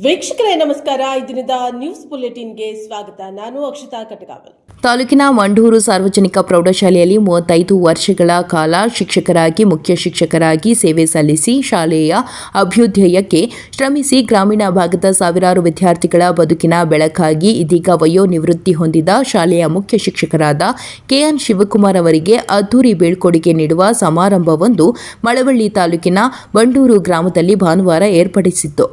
ವೀಕ್ಷಕರೇ ನಮಸ್ಕಾರ. ದಿನದ ನ್ಯೂಸ್ ಬುಲೆಟಿನ್ಗೆ ಸ್ವಾಗತ. ನಾನು ಅಕ್ಷತಾ ಕಟಗಾವಲ್. ತಾಲೂಕಿನ ಮಂಡೂರು ಸಾರ್ವಜನಿಕ ಪ್ರೌಢಶಾಲೆಯಲ್ಲಿ 35 ವರ್ಷಗಳ ಕಾಲ ಶಿಕ್ಷಕರಾಗಿ ಮುಖ್ಯ ಶಿಕ್ಷಕರಾಗಿ ಸೇವೆ ಸಲ್ಲಿಸಿ ಶಾಲೆಯ ಅಭ್ಯುದಯಕ್ಕೆ ಶ್ರಮಿಸಿ ಗ್ರಾಮೀಣ ಭಾಗದ ಸಾವಿರಾರು ವಿದ್ಯಾರ್ಥಿಗಳ ಬದುಕಿನ ಬೆಳಕಾಗಿ ಇದೀಗ ವಯೋನಿವೃತ್ತಿ ಹೊಂದಿದ ಶಾಲೆಯ ಮುಖ್ಯ ಶಿಕ್ಷಕರಾದ ಕೆಎನ್ ಶಿವಕುಮಾರ್ ಅವರಿಗೆ ಅದ್ದೂರಿ ಬೀಳ್ಕೊಡುಗೆ ನೀಡುವ ಸಮಾರಂಭವೊಂದು ಮಳವಳ್ಳಿ ತಾಲೂಕಿನ ಮಂಡೂರು ಗ್ರಾಮದಲ್ಲಿ ಭಾನುವಾರ ಏರ್ಪಡಿಸಿತ್ತು.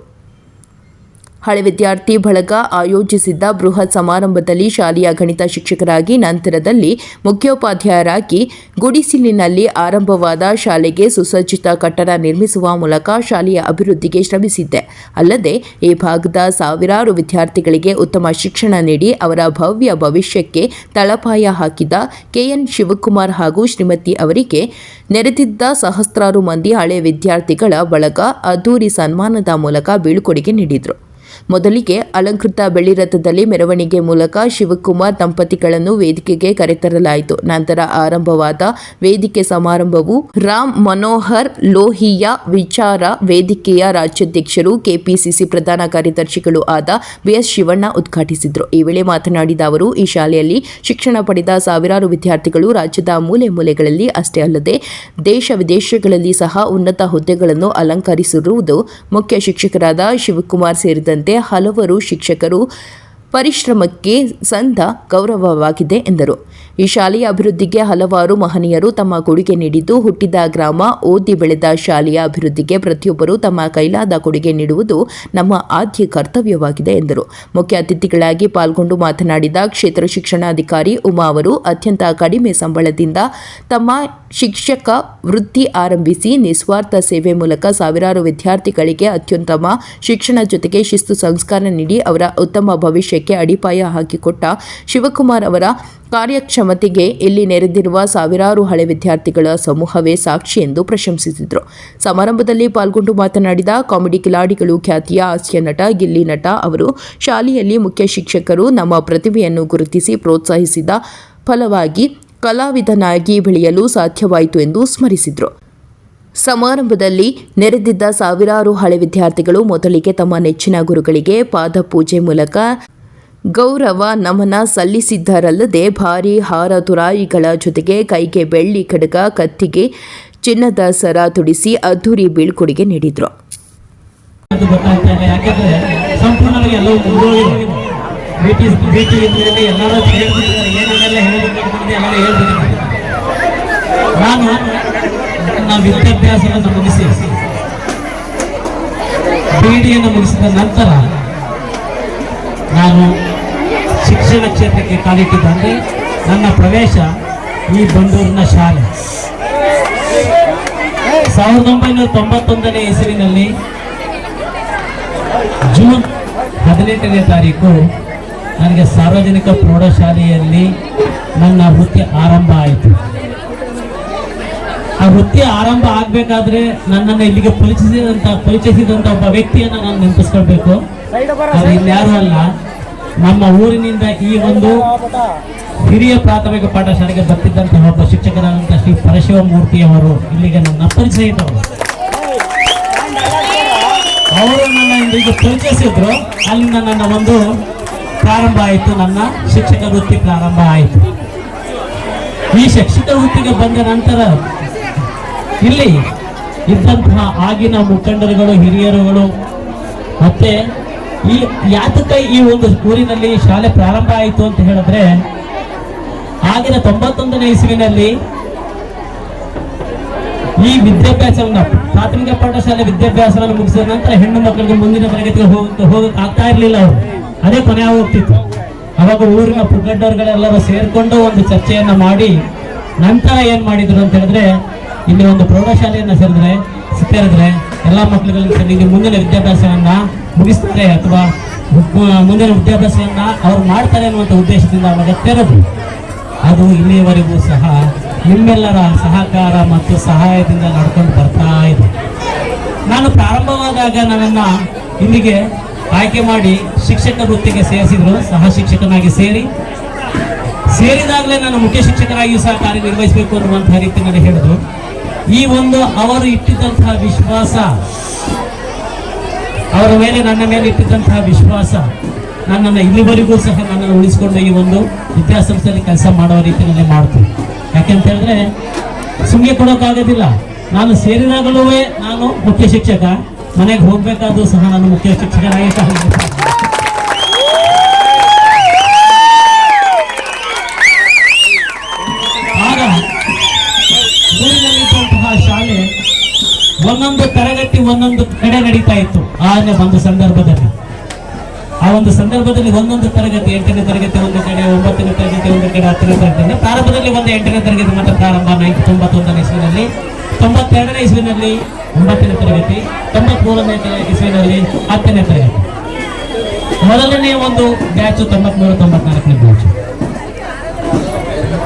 ಹಳೆ ವಿದ್ಯಾರ್ಥಿ ಬಳಗ ಆಯೋಜಿಸಿದ್ದ ಬೃಹತ್ ಸಮಾರಂಭದಲ್ಲಿ ಶಾಲೆಯ ಗಣಿತ ಶಿಕ್ಷಕರಾಗಿ ನಂತರದಲ್ಲಿ ಮುಖ್ಯೋಪಾಧ್ಯಾಯರಾಗಿ ಗುಡಿಸಿಲಿನಲ್ಲಿ ಆರಂಭವಾದ ಶಾಲೆಗೆ ಸುಸಜ್ಜಿತ ಕಟ್ಟಡ ನಿರ್ಮಿಸುವ ಮೂಲಕ ಶಾಲೆಯ ಅಭಿವೃದ್ಧಿಗೆ ಶ್ರಮಿಸಿದ್ದೆ. ಅಲ್ಲದೆ ಈ ಭಾಗದ ಸಾವಿರಾರು ವಿದ್ಯಾರ್ಥಿಗಳಿಗೆ ಉತ್ತಮ ಶಿಕ್ಷಣ ನೀಡಿ ಅವರ ಭವ್ಯ ಭವಿಷ್ಯಕ್ಕೆ ತಳಪಾಯ ಹಾಕಿದ ಕೆಎನ್ ಶಿವಕುಮಾರ್ ಹಾಗೂ ಶ್ರೀಮತಿ ಅವರಿಗೆ ನೆರೆದಿದ್ದ ಸಹಸ್ರಾರು ಮಂದಿ ಹಳೆ ವಿದ್ಯಾರ್ಥಿಗಳ ಬಳಗ ಅದ್ದೂರಿ ಸನ್ಮಾನದ ಮೂಲಕ ಬೀಳ್ಕೊಡುಗೆ ನೀಡಿದರು. ಮೊದಲಿಗೆ ಅಲಂಕೃತ ಬೆಳ್ಳಿ ರಥದಲ್ಲಿ ಮೆರವಣಿಗೆ ಮೂಲಕ ಶಿವಕುಮಾರ್ ದಂಪತಿಗಳನ್ನು ವೇದಿಕೆಗೆ ಕರೆತರಲಾಯಿತು. ನಂತರ ಆರಂಭವಾದ ವೇದಿಕೆ ಸಮಾರಂಭವು ರಾಮ್ ಮನೋಹರ್ ಲೋಹಿಯಾ ವಿಚಾರ ವೇದಿಕೆಯ ರಾಜ್ಯಾಧ್ಯಕ್ಷರು ಕೆಪಿಸಿಸಿ ಪ್ರಧಾನ ಕಾರ್ಯದರ್ಶಿಗಳು ಆದ ಬಿಎಸ್ ಶಿವಣ್ಣ ಉದ್ಘಾಟಿಸಿದರು. ಈ ವೇಳೆ ಮಾತನಾಡಿದ ಅವರು, ಈ ಶಾಲೆಯಲ್ಲಿ ಶಿಕ್ಷಣ ಪಡೆದ ಸಾವಿರಾರು ವಿದ್ಯಾರ್ಥಿಗಳು ರಾಜ್ಯದ ಮೂಲೆ ಮೂಲೆಗಳಲ್ಲಿ ಅಷ್ಟೇ ಅಲ್ಲದೆ ದೇಶ ವಿದೇಶಗಳಲ್ಲಿ ಸಹ ಉನ್ನತ ಹುದ್ದೆಗಳನ್ನು ಅಲಂಕರಿಸಿರುವುದು ಮುಖ್ಯ ಶಿಕ್ಷಕರಾದ ಶಿವಕುಮಾರ್ ಸೇರಿದಂತೆ ಹಲವರು ಶಿಕ್ಷಕರು ಪರಿಶ್ರಮಕ್ಕೆ ಸಂದ ಗೌರವವಾಗಿದೆ ಎಂದರು. ಈ ಶಾಲೆಯ ಅಭಿವೃದ್ಧಿಗೆ ಹಲವಾರು ಮಹನೀಯರು ತಮ್ಮ ಕೊಡುಗೆ ನೀಡಿದ್ದು, ಹುಟ್ಟಿದ ಗ್ರಾಮ, ಓದಿ ಬೆಳೆದ ಶಾಲೆಯ ಅಭಿವೃದ್ಧಿಗೆ ಪ್ರತಿಯೊಬ್ಬರು ತಮ್ಮ ಕೈಲಾದ ಕೊಡುಗೆ ನೀಡುವುದು ನಮ್ಮ ಆದ್ಯ ಕರ್ತವ್ಯವಾಗಿದೆ ಎಂದರು. ಮುಖ್ಯ ಅತಿಥಿಗಳಾಗಿ ಪಾಲ್ಗೊಂಡು ಮಾತನಾಡಿದ ಕ್ಷೇತ್ರ ಶಿಕ್ಷಣಾಧಿಕಾರಿ ಉಮಾ ಅವರು, ಅತ್ಯಂತ ಕಡಿಮೆ ಸಂಬಳದಿಂದ ತಮ್ಮ ಶಿಕ್ಷಕ ವೃತ್ತಿ ಆರಂಭಿಸಿ ನಿಸ್ವಾರ್ಥ ಸೇವೆ ಮೂಲಕ ಸಾವಿರಾರು ವಿದ್ಯಾರ್ಥಿಗಳಿಗೆ ಅತ್ಯುತ್ತಮ ಶಿಕ್ಷಣ ಜೊತೆಗೆ ಶಿಸ್ತು ಸಂಸ್ಕಾರ ನೀಡಿ ಅವರ ಉತ್ತಮ ಭವಿಷ್ಯಕ್ಕೆ ಅಡಿಪಾಯ ಹಾಕಿಕೊಟ್ಟ ಶಿವಕುಮಾರ್ ಅವರ ಕಾರ್ಯಕ್ಷಮತೆಗೆ ಇಲ್ಲಿ ನೆರೆದಿರುವ ಸಾವಿರಾರು ಹಳೆ ವಿದ್ಯಾರ್ಥಿಗಳ ಸಮೂಹವೇ ಸಾಕ್ಷಿ ಎಂದು ಪ್ರಶಂಸಿಸಿದರು. ಸಮಾರಂಭದಲ್ಲಿ ಪಾಲ್ಗೊಂಡು ಮಾತನಾಡಿದ ಕಾಮಿಡಿ ಕಿಲಾಡಿಗಳು ಖ್ಯಾತಿಯ ಹಾಸ್ಯ ನಟ ಗಿಲ್ಲಿ ನಟ ಅವರು, ಶಾಲೆಯಲ್ಲಿ ಮುಖ್ಯ ಶಿಕ್ಷಕರು ನಮ್ಮ ಪ್ರತಿಭೆಯನ್ನು ಗುರುತಿಸಿ ಪ್ರೋತ್ಸಾಹಿಸಿದ ಫಲವಾಗಿ ಕಲಾವಿದನಾಗಿ ಬೆಳೆಯಲು ಸಾಧ್ಯವಾಯಿತು ಎಂದು ಸ್ಮರಿಸಿದರು. ಸಮಾರಂಭದಲ್ಲಿ ನೆರೆದಿದ್ದ ಸಾವಿರಾರು ಹಳೆ ವಿದ್ಯಾರ್ಥಿಗಳು ಮೊದಲಿಗೆ ತಮ್ಮ ನೆಚ್ಚಿನ ಗುರುಗಳಿಗೆ ಪಾದಪೂಜೆ ಮೂಲಕ ಗೌರವ ನಮನ ಸಲ್ಲಿಸಿದ್ದರಲ್ಲದೆ ಭಾರೀ ಹಾರ ತುರಾಯಿಗಳ ಜೊತೆಗೆ ಕೈಗೆ ಬೆಳ್ಳಿ ಖಡ್ಗ, ಕತ್ತಿಗೆ ಚಿನ್ನದ ಸರ ತುಡಿಸಿ ಅದ್ದೂರಿ ಬೀಳ್ಕೊಡುಗೆ ನೀಡಿದರು. ವಿದ್ಯಾಭ್ಯಾಸವನ್ನು ಮುಗಿಸಿ ಬಿಡಿಯನ್ನು ಮುಗಿಸಿದ ನಂತರ ನಾನು ಶಿಕ್ಷಣ ಕ್ಷೇತ್ರಕ್ಕೆ ಕಾಲಿಟ್ಟಿದ್ದಂತೆ ನನ್ನ ಪ್ರವೇಶ ಈ ಬಂಡೂರಿನ ಶಾಲೆ 1991ನೇ ಇಸವಿನಲ್ಲಿ ಜೂನ್ 18ನೇ ತಾರೀಕು ನನಗೆ ಸಾರ್ವಜನಿಕ ಪ್ರೌಢಶಾಲೆಯಲ್ಲಿ ನನ್ನ ವೃತ್ತಿ ಆರಂಭ ಆಯಿತು. ಆ ವೃತ್ತಿ ಆರಂಭ ಆಗಬೇಕಾದ್ರೆ ನನ್ನನ್ನು ಇಲ್ಲಿಗೆ ಪರಿಚಯಿಸಿದಂಥ ಒಬ್ಬ ವ್ಯಕ್ತಿಯನ್ನು ನಾನು ನೆನಪಿಸ್ಕೊಳ್ಬೇಕು. ಅದು ಇನ್ಯಾರು ಅಲ್ಲ, ನಮ್ಮ ಊರಿನಿಂದ ಈ ಒಂದು ಹಿರಿಯ ಪ್ರಾಥಮಿಕ ಪಾಠಶಾಲೆಗೆ ಬರ್ತಿದ್ದಂತಹ ಒಬ್ಬ ಶಿಕ್ಷಕರಾದಂತಹ ಶ್ರೀ ಪರಶಿವಮೂರ್ತಿಯವರು ಇಲ್ಲಿಗೆ ನನ್ನ ಪರಿಚಯಿಸಿದವರು. ಅವರು ನನ್ನ ಇಲ್ಲಿಗೆ ಪರಿಚಯಿಸಿದ್ರು. ಅಲ್ಲಿಂದ ನನ್ನ ಒಂದು ಪ್ರಾರಂಭ ಆಯಿತು, ನನ್ನ ಶಿಕ್ಷಕ ವೃತ್ತಿ ಪ್ರಾರಂಭ ಆಯಿತು. ಈ ಶಿಕ್ಷಕ ವೃತ್ತಿಗೆ ಬಂದ ನಂತರ ಇಲ್ಲಿ ಇದ್ದಂತಹ ಆಗಿನ ಮುಖಂಡರುಗಳು, ಹಿರಿಯರುಗಳು ಮತ್ತೆ ಈ ಯಾತಕ್ಕೆ ಈ ಒಂದು ಊರಿನಲ್ಲಿ ಶಾಲೆ ಪ್ರಾರಂಭ ಆಯಿತು ಅಂತ ಹೇಳಿದ್ರೆ, ಆಗಿನ 91ನೇ ಇಸವಿನಲ್ಲಿ ಈ ವಿದ್ಯಾಭ್ಯಾಸವನ್ನ ಪ್ರಾಥಮಿಕ ಪಾಠಶಾಲೆ ವಿದ್ಯಾಭ್ಯಾಸವನ್ನು ಮುಗಿಸಿದ ನಂತರ ಹೆಣ್ಣು ಮಕ್ಕಳಿಗೆ ಮುಂದಿನ ತರಗತಿಗೆ ಹೋಗಕ್ಕೆ ಆಗ್ತಾ ಇರಲಿಲ್ಲ. ಅವರು ಅದೇ ಕೊನೆ ಹೋಗ್ತಿತ್ತು. ಅವಾಗ ಊರಿನ ಮುಖಂಡರುಗಳೆಲ್ಲರೂ ಸೇರ್ಕೊಂಡು ಒಂದು ಚರ್ಚೆಯನ್ನ ಮಾಡಿ ನಂತರ ಏನ್ ಮಾಡಿದ್ರು ಅಂತ ಹೇಳಿದ್ರೆ, ಇಲ್ಲಿ ಒಂದು ಪ್ರೌಢಶಾಲೆಯನ್ನ ಸೇರಿದ್ರೆ ಎಲ್ಲ ಮಕ್ಕಳುಗಳಿಗೆ ಮುಂದಿನ ವಿದ್ಯಾಭ್ಯಾಸವನ್ನ ಮುಗಿಸ್ತಾರೆ ಅಥವಾ ಮುಂದಿನ ವಿದ್ಯಾಭ್ಯಾಸವನ್ನ ಅವ್ರು ಮಾಡ್ತಾರೆ ಅನ್ನುವಂಥ ಉದ್ದೇಶದಿಂದ ಅವಾಗ ತೆರೆದು ಅದು ಇಲ್ಲಿಯವರೆಗೂ ಸಹ ನಿಮ್ಮೆಲ್ಲರ ಸಹಕಾರ ಮತ್ತು ಸಹಾಯದಿಂದ ನಡ್ಕೊಂಡು ಬರ್ತಾ ಇದೆ. ನಾನು ಪ್ರಾರಂಭವಾದಾಗ ನನ್ನನ್ನು ಇಲ್ಲಿಗೆ ಆಯ್ಕೆ ಮಾಡಿ ಶಿಕ್ಷಕ ವೃತ್ತಿಗೆ ಸೇರಿಸಿದ್ರು. ಸಹ ಶಿಕ್ಷಕನಾಗಿ ಸೇರಿದಾಗಲೇ ನಾನು ಮುಖ್ಯ ಶಿಕ್ಷಕರಾಗಿಯೂ ಸಹ ಕಾರ್ಯನಿರ್ವಹಿಸಬೇಕು ಅನ್ನುವಂತಹ ರೀತಿಯಲ್ಲಿ ಹೇಳಿದ್ರು. ಈ ಒಂದು ಅವರು ಇಟ್ಟಿದ್ದಂತಹ ವಿಶ್ವಾಸ ಅವರ ಮೇಲೆ ನನ್ನ ಮೇಲೆ ಇಟ್ಟಿದ್ದಂತಹ ವಿಶ್ವಾಸ ನನ್ನನ್ನು ಇಲ್ಲಿವರೆಗೂ ಸಹ ನನ್ನನ್ನು ಉಳಿಸಿಕೊಂಡು ಈ ಒಂದು ವಿದ್ಯಾಸಂಸ್ಥೆಯಲ್ಲಿ ಕೆಲಸ ಮಾಡುವ ರೀತಿಯಲ್ಲಿ ಮಾಡ್ತೀನಿ. ಯಾಕೆಂತ ಹೇಳಿದ್ರೆ ಸುಮ್ಮನೆ ಕೊಡೋಕ್ಕಾಗೋದಿಲ್ಲ. ನಾನು ಸೇರಿದಾಗಲೂ ನಾನು ಮುಖ್ಯ ಶಿಕ್ಷಕ, ಮನೆಗೆ ಹೋಗ್ಬೇಕಾದ್ರೂ ಸಹ ನಾನು ಮುಖ್ಯ ಶಿಕ್ಷಕನಾಗಿ ಆಗ ಊರಿನಲ್ಲಿದ್ದಂತಹ ಶಾಲೆ ಒಂದೊಂದು ತರಗತಿ ಒಂದೊಂದು ಕಡೆ ನಡೀತಾ ಇತ್ತು. ಒಂದು ಸಂದರ್ಭದಲ್ಲಿ ಒಂದೊಂದು ತರಗತಿ 8ನೇ ತರಗತಿ ಒಂದು ಕಡೆ, 9ನೇ ತರಗತಿ ಒಂದು ಕಡೆ, 10ನೇ ತರಗತಿ ಪ್ರಾರಂಭದಲ್ಲಿ ಒಂದು 8ನೇ ತರಗತಿ ಮಾತ್ರ ಪ್ರಾರಂಭ 91ನೇ ಇಸ್ವಿನಲ್ಲಿ, 92ನೇ ಇಸ್ವಿನಲ್ಲಿ 9ನೇ ತರಗತಿ, 93ನೇ ಇಸ್ವಿನಲ್ಲಿ 10ನೇ ತರಗತಿ. ಮೊದಲನೇ ಒಂದು ಬ್ಯಾಚ್ 93-94ನೇ ಬ್ಯಾಚ್.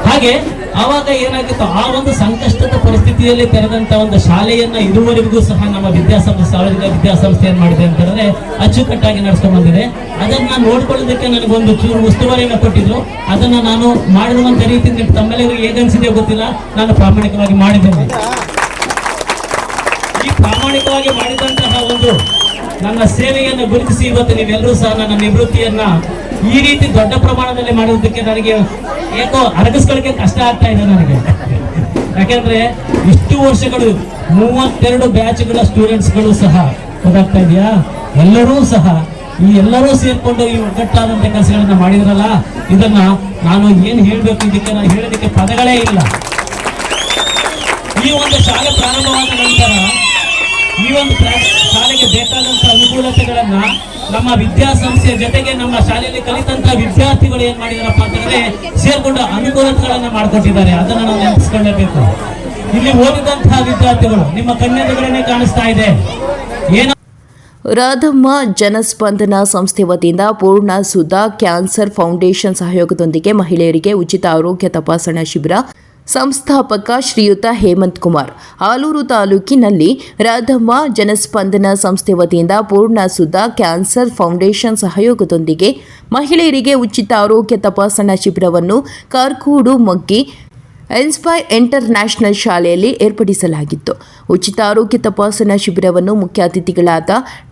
ಹಾಗೆ ಆವಾಗ ಏನಾಗಿತ್ತು, ಆ ಒಂದು ಸಂಕಷ್ಟದ ಪರಿಸ್ಥಿತಿಯಲ್ಲಿ ತೆರೆದಂತ ಒಂದು ಶಾಲೆಯನ್ನ ಇದುವರೆಗೂ ಸಹ ನಮ್ಮ ವಿದ್ಯಾಸಂಸ್ಥೆ ಸಾರ್ವಜನಿಕ ವಿದ್ಯಾಸಂಸ್ಥೆಯನ್ನು ಮಾಡಿದೆ ಅಂತಂದ್ರೆ ಅಚ್ಚುಕಟ್ಟಾಗಿ ನಡೆಸ್ಕೊಂಡು ಬಂದಿದೆ. ಅದನ್ನ ನೋಡ್ಕೊಳ್ಳೋದಕ್ಕೆ ನನಗೊಂದು ಚೂರು ಉಸ್ತುವಾರಿಯನ್ನು ಕೊಟ್ಟಿದ್ರು. ಅದನ್ನ ನಾನು ಮಾಡಿರುವಂತ ರೀತಿ ತಮ್ಮೆಲ್ಲರಿಗೂ ಹೇಗನ್ಸಿದೆ ಗೊತ್ತಿಲ್ಲ, ನಾನು ಪ್ರಾಮಾಣಿಕವಾಗಿ ಮಾಡಿದ್ದೇನೆ. ಈ ಪ್ರಾಮಾಣಿಕವಾಗಿ ಮಾಡಿದಂತಹ ಒಂದು ನನ್ನ ಸೇವೆಯನ್ನು ಗುರುತಿಸಿ ಇವತ್ತು ನೀವೆಲ್ಲರೂ ಸಹ ನನ್ನ ನಿವೃತ್ತಿಯನ್ನ ಈ ರೀತಿ ದೊಡ್ಡ ಪ್ರಮಾಣದಲ್ಲಿ ಮಾಡುವುದಕ್ಕೆ ನನಗೆ ಏಕೋ ಅರಗಿಸ್ಕೊಳ್ಳಿಕ್ಕೆ ಕಷ್ಟ ಆಗ್ತಾ ಇದೆ ನನಗೆ. ಯಾಕೆಂದ್ರೆ ಇಷ್ಟು ವರ್ಷಗಳು 32 ಬ್ಯಾಚ್ಗಳ ಸ್ಟೂಡೆಂಟ್ಸ್ಗಳು ಸಹ ಗೊತ್ತಾಗ್ತಾ ಇದೆಯಾ, ಎಲ್ಲರೂ ಸಹ ಎಲ್ಲರೂ ಸೇರ್ಕೊಂಡು ಈ ಒಗ್ಗಟ್ಟಾದಂತ ಕೆಲಸಗಳನ್ನ ಮಾಡಿದ್ರಲ್ಲ, ಇದನ್ನ ನಾನು ಏನ್ ಹೇಳ್ಬೇಕು, ಇದಕ್ಕೆ ನಾನು ಹೇಳೋದಕ್ಕೆ ಪದಗಳೇ ಇಲ್ಲ. ಈ ಒಂದು ಶಾಲೆ ಪ್ರಾರಂಭವಾದ ನಂತರ ಈ ಒಂದು ಶಾಲೆಗೆ ಬೇಕಾದಂತ ಅನುಕೂಲತೆಗಳನ್ನ ನಮ್ಮ ವಿದ್ಯಾಸಂಸ್ಥೆಯ ಜೊತೆಗೆ ನಮ್ಮ ಶಾಲೆಯಲ್ಲಿ ಕಲಿತಂತ ವಿದ್ಯಾರ್ಥಿಗಳು ಏನ್ ಮಾಡಿದಾರಪ್ಪ ಅಂತಂದ್ರೆ ಸೇರ್ಕೊಂಡು ಅನುಕೂಲತೆಗಳನ್ನ ಮಾಡ್ಕೊಟ್ಟಿದ್ದಾರೆ. ಅದನ್ನ ನಾವು ನೆನಪಿಸ್ಕೊಳ್ಳಬೇಕು. ಇಲ್ಲಿ ಓದಿದಂತಹ ವಿದ್ಯಾರ್ಥಿಗಳು ನಿಮ್ಮ ಕಣ್ಣೆದುರುಗಡೆ ಕಾಣಿಸ್ತಾ ಇದೆ. ರಾಧಮ್ಮ ಜನಸ್ಪಂದನ ಸಂಸ್ಥೆ ವತಿಯಿಂದ ಪೂರ್ಣ ಸುಧಾ ಕ್ಯಾನ್ಸರ್ ಫೌಂಡೇಶನ್ ಸಹಯೋಗದೊಂದಿಗೆ ಮಹಿಳೆಯರಿಗೆ ಉಚಿತ ಆರೋಗ್ಯ ತಪಾಸಣಾ ಶಿಬಿರ. ಸಂಸ್ಥಾಪಕ ಶ್ರೀಯುತ ಹೇಮಂತ್ ಕುಮಾರ್. ಆಲೂರು ತಾಲೂಕಿನಲ್ಲಿ ರಾಧಮ್ಮ ಜನಸ್ಪಂದನ ಸಂಸ್ಥೆ ವತಿಯಿಂದ ಪೂರ್ಣ ಸುಧಾ ಕ್ಯಾನ್ಸರ್ ಫೌಂಡೇಶನ್ ಸಹಯೋಗದೊಂದಿಗೆ ಮಹಿಳೆಯರಿಗೆ ಉಚಿತ ಆರೋಗ್ಯ ತಪಾಸಣಾ ಶಿಬಿರವನ್ನು ಕಾರ್ಕೂಡು ಮಗ್ಗಿ ಇನ್ಸ್ಪೈರ್ ಇಂಟರ್ನ್ಯಾಷನಲ್ ಶಾಲೆಯಲ್ಲಿ ಏರ್ಪಡಿಸಲಾಗಿತ್ತು. ಉಚಿತ ಆರೋಗ್ಯ ತಪಾಸಣಾ ಶಿಬಿರವನ್ನು ಮುಖ್ಯ ಅತಿಥಿಗಳಾದ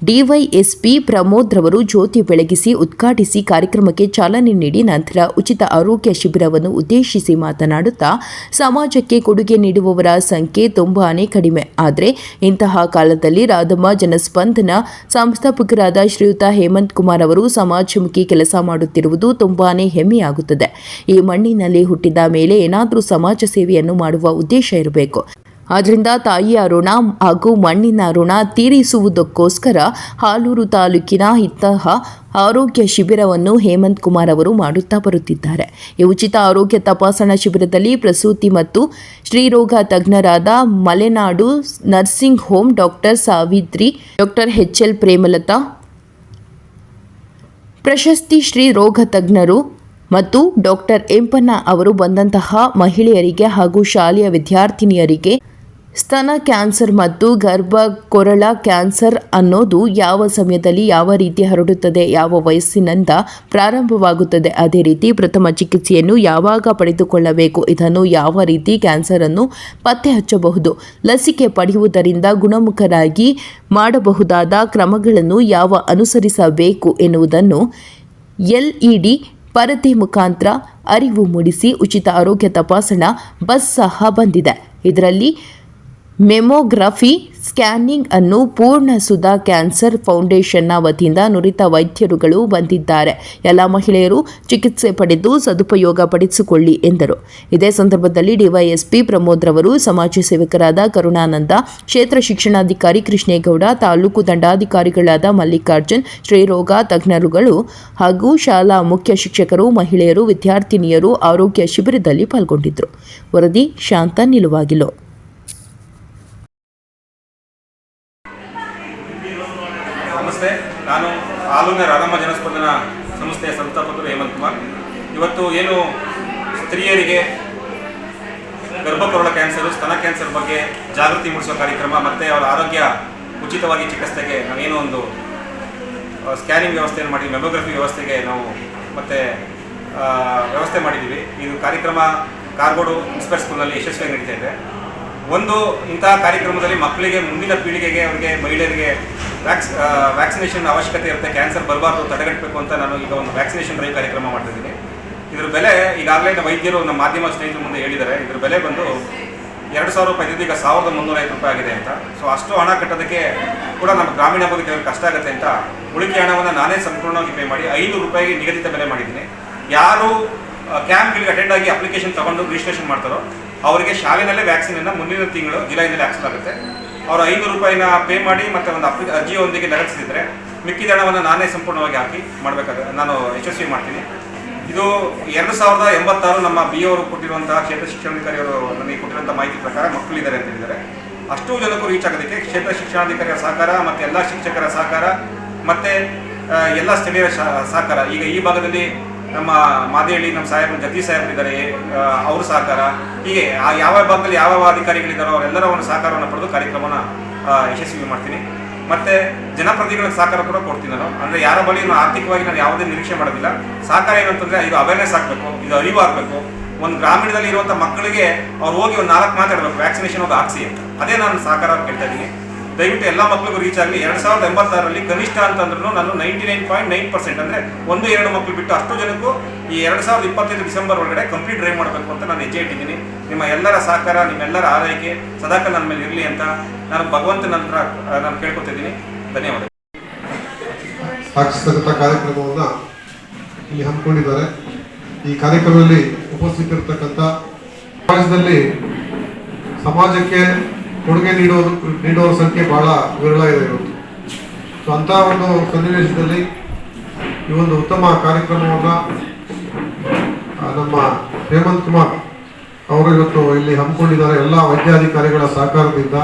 ಡಿವೈಎಸ್ಪಿ ಪ್ರಮೋದ್ ರವರು ಜ್ಯೋತಿ ಬೆಳಗಿಸಿ ಉದ್ಘಾಟಿಸಿ ಕಾರ್ಯಕ್ರಮಕ್ಕೆ ಚಾಲನೆ ನೀಡಿ ನಂತರ ಉಚಿತ ಆರೋಗ್ಯ ಶಿಬಿರವನ್ನು ಉದ್ದೇಶಿಸಿ ಮಾತನಾಡುತ್ತಾ, ಸಮಾಜಕ್ಕೆ ಕೊಡುಗೆ ನೀಡುವವರ ಸಂಖ್ಯೆ ತುಂಬಾನೇ ಕಡಿಮೆ. ಆದರೆ ಇಂತಹ ಕಾಲದಲ್ಲಿ ರಾಧಮ್ಮ ಜನಸ್ಪಂದನ ಸಂಸ್ಥಾಪಕರಾದ ಶ್ರೀಯುತ ಹೇಮಂತ್ ಕುಮಾರ್ ಅವರು ಸಮಾಜಮುಖಿ ಕೆಲಸ ಮಾಡುತ್ತಿರುವುದು ತುಂಬಾನೇ ಹೆಮ್ಮೆಯಾಗುತ್ತದೆ. ಈ ಮಣ್ಣಿನಲ್ಲಿ ಹುಟ್ಟಿದ ಮೇಲೆ ಏನಾದರೂ ಸಮಾಜ ಸೇವೆಯನ್ನು ಮಾಡುವ ಉದ್ದೇಶ ಇರಬೇಕು. ಆದ್ದರಿಂದ ತಾಯಿಯ ಋಣ ಹಾಗೂ ಮಣ್ಣಿನ ಋಣ ತೀರಿಸುವುದಕ್ಕೋಸ್ಕರ ಆಲೂರು ತಾಲೂಕಿನ ಇಂತಹ ಆರೋಗ್ಯ ಶಿಬಿರವನ್ನು ಹೇಮಂತ್ ಕುಮಾರ್ ಅವರು ಮಾಡುತ್ತಾ ಬರುತ್ತಿದ್ದಾರೆ. ಈ ಉಚಿತ ಆರೋಗ್ಯ ತಪಾಸಣಾ ಶಿಬಿರದಲ್ಲಿ ಪ್ರಸೂತಿ ಮತ್ತು ಸ್ತ್ರೀರೋಗ ತಜ್ಞರಾದ Malenadu nursing home doctor Savitri, doctor HL Premalatha, ಪ್ರಶಸ್ತಿ ಶ್ರೀ ರೋಗ ತಜ್ಞರು ಮತ್ತು ಡಾಕ್ಟರ್ ಎಂಪನ್ನ ಅವರು ಬಂದಂತಹ ಮಹಿಳೆಯರಿಗೆ ಹಾಗೂ ಶಾಲೆಯ ವಿದ್ಯಾರ್ಥಿನಿಯರಿಗೆ ಸ್ತನ ಕ್ಯಾನ್ಸರ್ ಮತ್ತು ಗರ್ಭಕೊರಳ ಕ್ಯಾನ್ಸರ್ ಅನ್ನೋದು ಯಾವ ಸಮಯದಲ್ಲಿ ಯಾವ ರೀತಿ ಹರಡುತ್ತದೆ, ಯಾವ ವಯಸ್ಸಿನಿಂದ ಪ್ರಾರಂಭವಾಗುತ್ತದೆ, ಅದೇ ರೀತಿ ಪ್ರಥಮ ಚಿಕಿತ್ಸೆಯನ್ನು ಯಾವಾಗ ಪಡೆದುಕೊಳ್ಳಬೇಕು, ಇದನ್ನು ಯಾವ ರೀತಿ ಕ್ಯಾನ್ಸರ್ ಅನ್ನು ಪತ್ತೆ ಹಚ್ಚಬಹುದು, ಲಸಿಕೆ ಪಡೆಯುವುದರಿಂದ ಗುಣಮುಖರಾಗಿ ಮಾಡಬಹುದಾದ ಕ್ರಮಗಳನ್ನು ಯಾವ ಅನುಸರಿಸಬೇಕು ಎನ್ನುವುದನ್ನು LED ಪರದೆ ಮುಖಾಂತರ ಅರಿವು ಮೂಡಿಸಿ ಉಚಿತ ಆರೋಗ್ಯ ತಪಾಸಣಾ ಬಸ್ ಸಹ ಬಂದಿದೆ. ಇದರಲ್ಲಿ ಮೆಮೊಗ್ರಫಿ ಸ್ಕ್ಯಾನಿಂಗ್ ಅನ್ನು ಪೂರ್ಣ ಸುಧಾ ಕ್ಯಾನ್ಸರ್ ಫೌಂಡೇಶನ್ನ ವತಿಯಿಂದ ನುರಿತ ವೈದ್ಯರುಗಳು ಬಂದಿದ್ದಾರೆ. ಎಲ್ಲ ಮಹಿಳೆಯರು ಚಿಕಿತ್ಸೆ ಪಡೆದು ಸದುಪಯೋಗ ಪಡಿಸಿಕೊಳ್ಳಿ ಎಂದರು. ಇದೇ ಸಂದರ್ಭದಲ್ಲಿ ಡಿವೈಎಸ್ಪಿ ಪ್ರಮೋದ್ ರವರು, ಸಮಾಜ ಸೇವಕರಾದ ಕರುಣಾನಂದ, ಕ್ಷೇತ್ರ ಶಿಕ್ಷಣಾಧಿಕಾರಿ ಕೃಷ್ಣೇಗೌಡ, ತಾಲೂಕು ದಂಡಾಧಿಕಾರಿಗಳಾದ ಮಲ್ಲಿಕಾರ್ಜುನ್, ಶ್ರೀರೋಗ ತಜ್ಞರುಗಳು ಹಾಗೂ ಶಾಲಾ ಮುಖ್ಯ ಶಿಕ್ಷಕರು, ಮಹಿಳೆಯರು, ವಿದ್ಯಾರ್ಥಿನಿಯರು ಆರೋಗ್ಯ ಶಿಬಿರದಲ್ಲಿ ಪಾಲ್ಗೊಂಡಿದ್ದರು. ವರದಿ ಶಾಂತ ನಿಲುವಾಗಿಲು. ನಮಸ್ತೆ, ನಾನು ಆಲೂರಿನ ರಾಧಮ್ಮ ಜನಸ್ಪಂದನ ಸಂಸ್ಥೆಯ ಸಂಸ್ಥಾಪಕರು ಹೇಮಂತ್ ಕುಮಾರ್. ಇವತ್ತು ಏನು ಸ್ತ್ರೀಯರಿಗೆ ಗರ್ಭಕೊರಳ ಕ್ಯಾನ್ಸರು, ಸ್ತನ ಕ್ಯಾನ್ಸರ್ ಬಗ್ಗೆ ಜಾಗೃತಿ ಮೂಡಿಸುವ ಕಾರ್ಯಕ್ರಮ ಮತ್ತು ಅವರ ಆರೋಗ್ಯ ಉಚಿತವಾಗಿ ಚಿಕಿತ್ಸೆಗೆ ನಾವೇನೋ ಒಂದು ಸ್ಕ್ಯಾನಿಂಗ್ ವ್ಯವಸ್ಥೆಯನ್ನು ಮಾಡಿ, ಮೆಮೊಗ್ರಫಿ ವ್ಯವಸ್ಥೆಗೆ ನಾವು ಮತ್ತೆ ವ್ಯವಸ್ಥೆ ಮಾಡಿದ್ದೀವಿ. ಇದು ಕಾರ್ಯಕ್ರಮ ಕಾರ್ಗೋಡು ಇನ್ಸ್ಪೈರ್ ಸ್ಕೂಲ್ನಲ್ಲಿ ಯಶಸ್ವಿಯಾಗಿ ನಡೀತಾ ಇದೆ. ಒಂದು ಇಂತಹ ಕಾರ್ಯಕ್ರಮದಲ್ಲಿ ಮಕ್ಕಳಿಗೆ, ಮುಂದಿನ ಪೀಳಿಗೆಗೆ, ಅವರಿಗೆ, ಮಹಿಳೆಯರಿಗೆ ವ್ಯಾಕ್ಸಿನೇಷನ್ ಅವಶ್ಯಕತೆ ಇರುತ್ತೆ, ಕ್ಯಾನ್ಸರ್ ಬರಬಾರ್ದು, ತಡೆಗಟ್ಟಬೇಕು ಅಂತ ನಾನು ಈಗ ಒಂದು ವ್ಯಾಕ್ಸಿನೇಷನ್ ಡ್ರೈವ್ ಕಾರ್ಯಕ್ರಮ ಮಾಡ್ತಿದ್ದೀನಿ. ಇದ್ರ ಬೆಲೆ ಈಗಾಗಲೇ ವೈದ್ಯರು ನಮ್ಮ ಮಾಧ್ಯಮ ಸ್ನೇಹಿತರ ಮುಂದೆ ಹೇಳಿದ್ದಾರೆ. ಇದ್ರ ಬೆಲೆ ಬಂದು 2,000 ರೂಪಾಯಿ ಇದ್ದು ಈಗ 1,305 ರೂಪಾಯಿ ಆಗಿದೆ ಅಂತ. ಸೊ ಅಷ್ಟು ಹಣ ಕಟ್ಟೋದಕ್ಕೆ ಕೂಡ ನಮ್ಮ ಗ್ರಾಮೀಣ ಭಾಗಕ್ಕೆ ಕಷ್ಟ ಆಗುತ್ತೆ ಅಂತ ಉಳಿಕೆ ಹಣವನ್ನು ನಾನೇ ಸಂಪೂರ್ಣವಾಗಿ ಪೇ ಮಾಡಿ 500 ರೂಪಾಯಿಗೆ ನಿಗದಿತ ಬೆಲೆ ಮಾಡಿದ್ದೀನಿ. ಯಾರು ಕ್ಯಾಂಪ್ಗಳಿಗೆ ಅಟೆಂಡ್ ಆಗಿ ಅಪ್ಲಿಕೇಶನ್ ತಗೊಂಡು ರಿಜಿಸ್ಟ್ರೇಷನ್ ಮಾಡ್ತಾರೋ ಅವರಿಗೆ ಶಾಲೆನಲ್ಲೇ ವ್ಯಾಕ್ಸಿನನ್ನು ಮುಂದಿನ ತಿಂಗಳು ಜುಲೈನಲ್ಲಿ ಹಾಕ್ಸಲಾಗುತ್ತೆ. ಅವರು 500 ರೂಪಾಯಿನ ಪೇ ಮಾಡಿ ಮತ್ತು ಒಂದು ಅರ್ಜಿಯೊಂದಿಗೆ ಲಗತ್ತಿಸಿದರೆ ಮಿಕ್ಕಿದ ಹಣವನ್ನು ನಾನೇ ಸಂಪೂರ್ಣವಾಗಿ ಹಾಕಿ ನಾನು ಯಶಸ್ವಿ ಮಾಡ್ತೀನಿ. ಇದು 2086 ನಮ್ಮ ಬಿ ಅವರು ಕೊಟ್ಟಿರುವಂತಹ ಕ್ಷೇತ್ರ ಶಿಕ್ಷಣಾಧಿಕಾರಿ ಅವರು ನನಗೆ ಕೊಟ್ಟಿರುವಂಥ ಮಾಹಿತಿ ಪ್ರಕಾರ ಮಕ್ಕಳಿದ್ದಾರೆ ಅಂತ ಹೇಳಿದ್ದಾರೆ. ಅಷ್ಟು ಜನಕ್ಕೂ ರೀಚ್ ಆಗೋದಕ್ಕೆ ಕ್ಷೇತ್ರ ಶಿಕ್ಷಣಾಧಿಕಾರಿಯ ಸಹಕಾರ ಮತ್ತು ಎಲ್ಲ ಶಿಕ್ಷಕರ ಸಹಕಾರ ಮತ್ತು ಎಲ್ಲ ಸ್ಥಳೀಯರ ಸಹಕಾರ, ಈಗ ಈ ಭಾಗದಲ್ಲಿ ನಮ್ಮ ಮಾದೇಹಳ್ಳಿ ನಮ್ಮ ಸಾಹೇಬರು ಜಗದೀಶ್ ಸಾಹೇಬರಿದ್ದಾರೆ, ಅವ್ರ ಸಹಕಾರ, ಹೀಗೆ ಯಾವ ಭಾಗದಲ್ಲಿ ಯಾವ ಅಧಿಕಾರಿಗಳಿದ್ದಾರೋ ಅವರೆಲ್ಲರ ಒಂದು ಸಹಕಾರವನ್ನು ಪಡೆದು ಕಾರ್ಯಕ್ರಮನ ಯಶಸ್ವಿ ಮಾಡ್ತೀನಿ. ಮತ್ತು ಜನಪ್ರತಿನಿಧಿಗಳ ಸಹಕಾರ ಕೂಡ ಕೊಡ್ತೀನಿ ನಾನು. ಅಂದರೆ ಯಾರ ಬಳಿ ಆರ್ಥಿಕವಾಗಿ ನಾನು ಯಾವುದೇ ನಿರೀಕ್ಷೆ ಮಾಡೋದಿಲ್ಲ. ಸಹಕಾರ ಏನಂತಂದರೆ ಇದು ಅವೇರ್ನೆಸ್ ಆಗಬೇಕು, ಇದು ಅರಿವು ಆಗಬೇಕು. ಒಂದು ಗ್ರಾಮೀಣದಲ್ಲಿ ಇರುವಂಥ ಮಕ್ಕಳಿಗೆ ಅವ್ರು ಹೋಗಿ ಒಂದು 4 ಮಾತಾಡಬೇಕು, ವ್ಯಾಕ್ಸಿನೇಷನ್ ಹೋಗಿ ಹಾಕ್ಸಿ ಅಂತ. ಅದೇ ನಾನು ಸಹಕಾರ ಕೇಳ್ತಾ ಇದ್ದೀನಿ. ದಯವಿಟ್ಟು ಎಲ್ಲ ಮಕ್ಕಳಿಗೂ ರೀಚ್ ಆಗಲಿ. 2086 ಕನಿಷ್ಠ ಅಂತಂದ್ರೂ ನಾನು 99.9% ಅಂದರೆ 1-2 ಮಕ್ಕಳು ಬಿಟ್ಟು ಅಷ್ಟು ಜನಕ್ಕೂ ಈ 2025 ಡಿಸೆಂಬರ್ ಒಳಗಡೆ ಕಂಪ್ಲೀಟ್ ಡ್ರೈವ್ ಮಾಡಬೇಕು ಅಂತ ನಾನು ಹೆಜ್ಜೆ ಇಟ್ಟಿದ್ದೀನಿ. ನಿಮ್ಮ ಎಲ್ಲರ ಸಹಕಾರ, ನಿಮ್ಮೆಲ್ಲರ ಆರೈಕೆ ಸದಾಕಾಲ ನನ್ನ ಮೇಲೆ ಇರಲಿ ಅಂತ ನಾನು ಭಗವಂತನ ಹತ್ರ ನಾನು ಕೇಳ್ಕೊತಿದ್ದೀನಿ. ಧನ್ಯವಾದ. ಸಾಗಿಸ್ತಕ್ಕಂಥ ಕಾರ್ಯಕ್ರಮವನ್ನು ಇಲ್ಲಿ ಹಮ್ಮಿಕೊಂಡಿದ್ದಾರೆ. ಈ ಕಾರ್ಯಕ್ರಮದಲ್ಲಿ ಉಪಸ್ಥಿತರಿರ್ತಕ್ಕಂಥ ಸಮಾಜದಲ್ಲಿ ಸಮಾಜಕ್ಕೆ ಕೊಡುಗೆ ನೀಡುವವರ ಸಂಖ್ಯೆ ಬಹಳ ವಿರಳ ಇದೆ ಇವತ್ತು. ಸೊ ಅಂಥ ಒಂದು ಸನ್ನಿವೇಶದಲ್ಲಿ ಈ ಒಂದು ಉತ್ತಮ ಕಾರ್ಯಕ್ರಮವನ್ನು ನಮ್ಮ ಹೇಮಂತ್ ಕುಮಾರ್ ಅವರು ಇವತ್ತು ಇಲ್ಲಿ ಹಮ್ಮಿಕೊಂಡಿದ್ದಾರೆ. ಎಲ್ಲ ವೈದ್ಯಾಧಿಕಾರಿಗಳ ಸಹಕಾರದಿಂದ,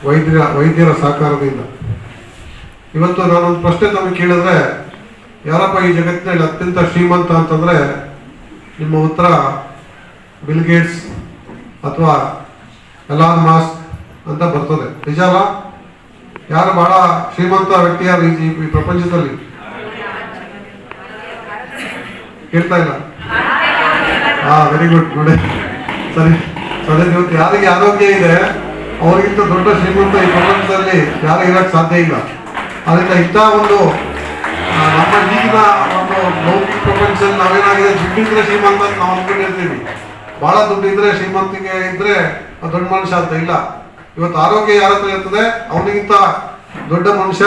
ವೈದ್ಯರ ಸಹಕಾರದಿಂದ. ಇವತ್ತು ನಾನೊಂದು ಪ್ರಶ್ನೆ ತಮಗೆ ಕೇಳಿದ್ರೆ, ಯಾರಪ್ಪ ಈ ಜಗತ್ತಿನಲ್ಲಿ ಅತ್ಯಂತ ಶ್ರೀಮಂತ ಅಂತಂದ್ರೆ ನಿಮ್ಮ ಉತ್ತರ ಬಿಲ್ ಗೇಟ್ಸ್ ಅಥವಾ ಎಲಾನ್ ಮಾಸ್ಕ್ ಅಂತ ಬರ್ತದೆ. ನಿಜ ಅಲ್ಲ? ಯಾರು ಬಹಳ ಶ್ರೀಮಂತ ವ್ಯಕ್ತಿ ಯಾರು ಈ ಪ್ರಪಂಚದಲ್ಲಿ? ಕೇಳ್ತಾ ಇಲ್ಲ? Very good. ನೋಡಿ, ಸರಿ. ಇವತ್ತು ಯಾರಿಗೆ ಆರೋಗ್ಯ ಇದೆ ಅವ್ರಿಗಿಂತ ದೊಡ್ಡ ಶ್ರೀಮಂತ ಈ ಪ್ರಪಂಚದಲ್ಲಿ ಯಾರು ಇರಕ್ಕೆ ಸಾಧ್ಯ ಇಲ್ಲ. ಅದರಿಂದ ಇಂಥ ಒಂದು ನಮ್ಮ ಈಗಿನ ಒಂದು ಲೌಕಿಕ ಪ್ರಪಂಚದಲ್ಲಿ ನಾವೇನಾಗಿದೆ, ದುಡ್ಡಿದ್ರೆ ಶ್ರೀಮಂತ ಅಂತ ನಾವು ಅಂದ್ಕೊಂಡಿರ್ತೀವಿ. ಬಹಳ ದುಡ್ಡು ಇದ್ರೆ ಶ್ರೀಮಂತಿಗೆ ಇದ್ರೆ ದೊಡ್ಡ ಮನುಷ್ಯ ಅಂತ ಇಲ್ಲ. ಇವತ್ತು ಆರೋಗ್ಯ ಯಾರ ಹತ್ರ ಇರ್ತದೆ ಅವನಿಗಿಂತ ದೊಡ್ಡ ಮನುಷ್ಯ,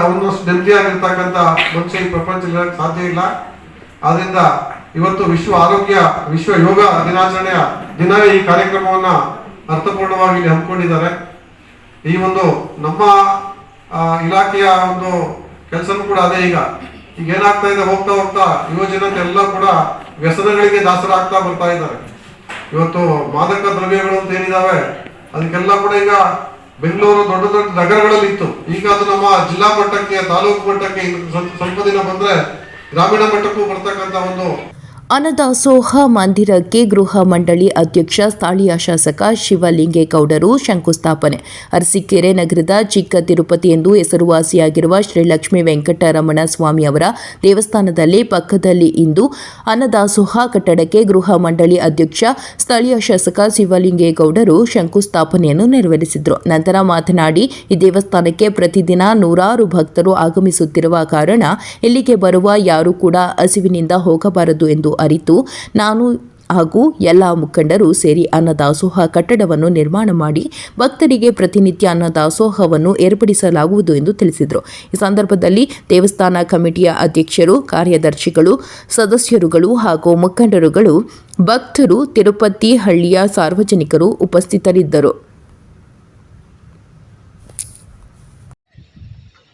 ಅವನಷ್ಟು ನೆಮ್ಮದಿಯಾಗಿರ್ತಕ್ಕಂಥ ಮನುಷ್ಯ ಈ ಪ್ರಪಂಚದಲ್ಲಿ ಸಾಧ್ಯ ಇಲ್ಲ. ಆದ್ರಿಂದ ಇವತ್ತು ವಿಶ್ವ ಯೋಗ ದಿನಾಚರಣೆಯ ದಿನವೇ ಈ ಕಾರ್ಯಕ್ರಮವನ್ನ ಅರ್ಥಪೂರ್ಣವಾಗಿ ಹಮ್ಮಿಕೊಂಡಿದ್ದಾರೆ. ಈ ಒಂದು ನಮ್ಮ ಇಲಾಖೆಯ ಒಂದು ಕೆಲಸನೂ ಕೂಡ ಅದೇ. ಈಗ ಏನಾಗ್ತಾ ಇದೆ, ಹೋಗ್ತಾ ಹೋಗ್ತಾ ಯುವಜನತೆ ಎಲ್ಲ ಕೂಡ ವ್ಯಸನಗಳಿಗೆ ದಾಸರಾಗ್ತಾ ಬರ್ತಾ ಇದ್ದಾರೆ. ಇವತ್ತು ಮಾದಕ ದ್ರವ್ಯಗಳು ಅಂತ ಏನಿದಾವೆ ಅದಕ್ಕೆಲ್ಲ ಕೂಡ ಈಗ ಬೆಂಗಳೂರು ದೊಡ್ಡ ದೊಡ್ಡ ನಗರಗಳಲ್ಲಿ ಇತ್ತು. ಈಗ ಅದು ನಮ್ಮ ಜಿಲ್ಲಾ ಮಟ್ಟಕ್ಕೆ, ತಾಲೂಕು ಮಟ್ಟಕ್ಕೆ ಸ್ವಲ್ಪ ದಿನ ಬಂದ್ರೆ ಗ್ರಾಮೀಣ ಮಟ್ಟಕ್ಕೂ ಬರ್ತಕ್ಕಂಥ ಒಂದು ಅನ್ನದಾಸೋಹ ಮಂದಿರಕ್ಕೆ ಗೃಹ ಮಂಡಳಿ ಅಧ್ಯಕ್ಷ ಸ್ಥಳೀಯ ಶಾಸಕ ಶಿವಲಿಂಗೇಗೌಡರು ಶಂಕುಸ್ಥಾಪನೆ. ಅರಸೀಕೆರೆ ನಗರದ ಚಿಕ್ಕ ತಿರುಪತಿ ಎಂದು ಹೆಸರುವಾಸಿಯಾಗಿರುವ ಶ್ರೀ ಲಕ್ಷ್ಮೀ ವೆಂಕಟರಮಣ ಸ್ವಾಮಿ ಅವರ ದೇವಸ್ಥಾನದಲ್ಲಿ ಪಕ್ಕದಲ್ಲಿ ಇಂದು ಅನ್ನದಾಸೋಹ ಕಟ್ಟಡಕ್ಕೆ ಗೃಹ ಮಂಡಳಿ ಅಧ್ಯಕ್ಷ ಸ್ಥಳೀಯ ಶಾಸಕ ಶಿವಲಿಂಗೇಗೌಡರು ಶಂಕುಸ್ಥಾಪನೆಯನ್ನು ನೆರವೇರಿಸಿದರು. ನಂತರ ಮಾತನಾಡಿ, ಈ ದೇವಸ್ಥಾನಕ್ಕೆ ಪ್ರತಿದಿನ 100 ಭಕ್ತರು ಆಗಮಿಸುತ್ತಿರುವ ಕಾರಣ ಇಲ್ಲಿಗೆ ಬರುವ ಯಾರು ಕೂಡ ಹಸಿವಿನಿಂದ ಹೋಗಬಾರದು ಎಂದು ಅರಿತು ನಾನು ಹಾಗೂ ಎಲ್ಲ ಮುಖಂಡರು ಸೇರಿ ಅನ್ನದಾಸೋಹ ಕಟ್ಟಡವನ್ನು ನಿರ್ಮಾಣ ಮಾಡಿ ಭಕ್ತರಿಗೆ ಪ್ರತಿನಿತ್ಯ ಅನ್ನದಾಸೋಹವನ್ನು ಏರ್ಪಡಿಸಲಾಗುವುದು ಎಂದು ತಿಳಿಸಿದರು. ಈ ಸಂದರ್ಭದಲ್ಲಿ ದೇವಸ್ಥಾನ ಕಮಿಟಿಯ ಅಧ್ಯಕ್ಷರು, ಕಾರ್ಯದರ್ಶಿಗಳು, ಸದಸ್ಯರುಗಳು ಹಾಗೂ ಮುಖಂಡರುಗಳು, ಭಕ್ತರು, ತಿರುಪತಿ ಹಳ್ಳಿಯ ಸಾರ್ವಜನಿಕರು ಉಪಸ್ಥಿತರಿದ್ದರು.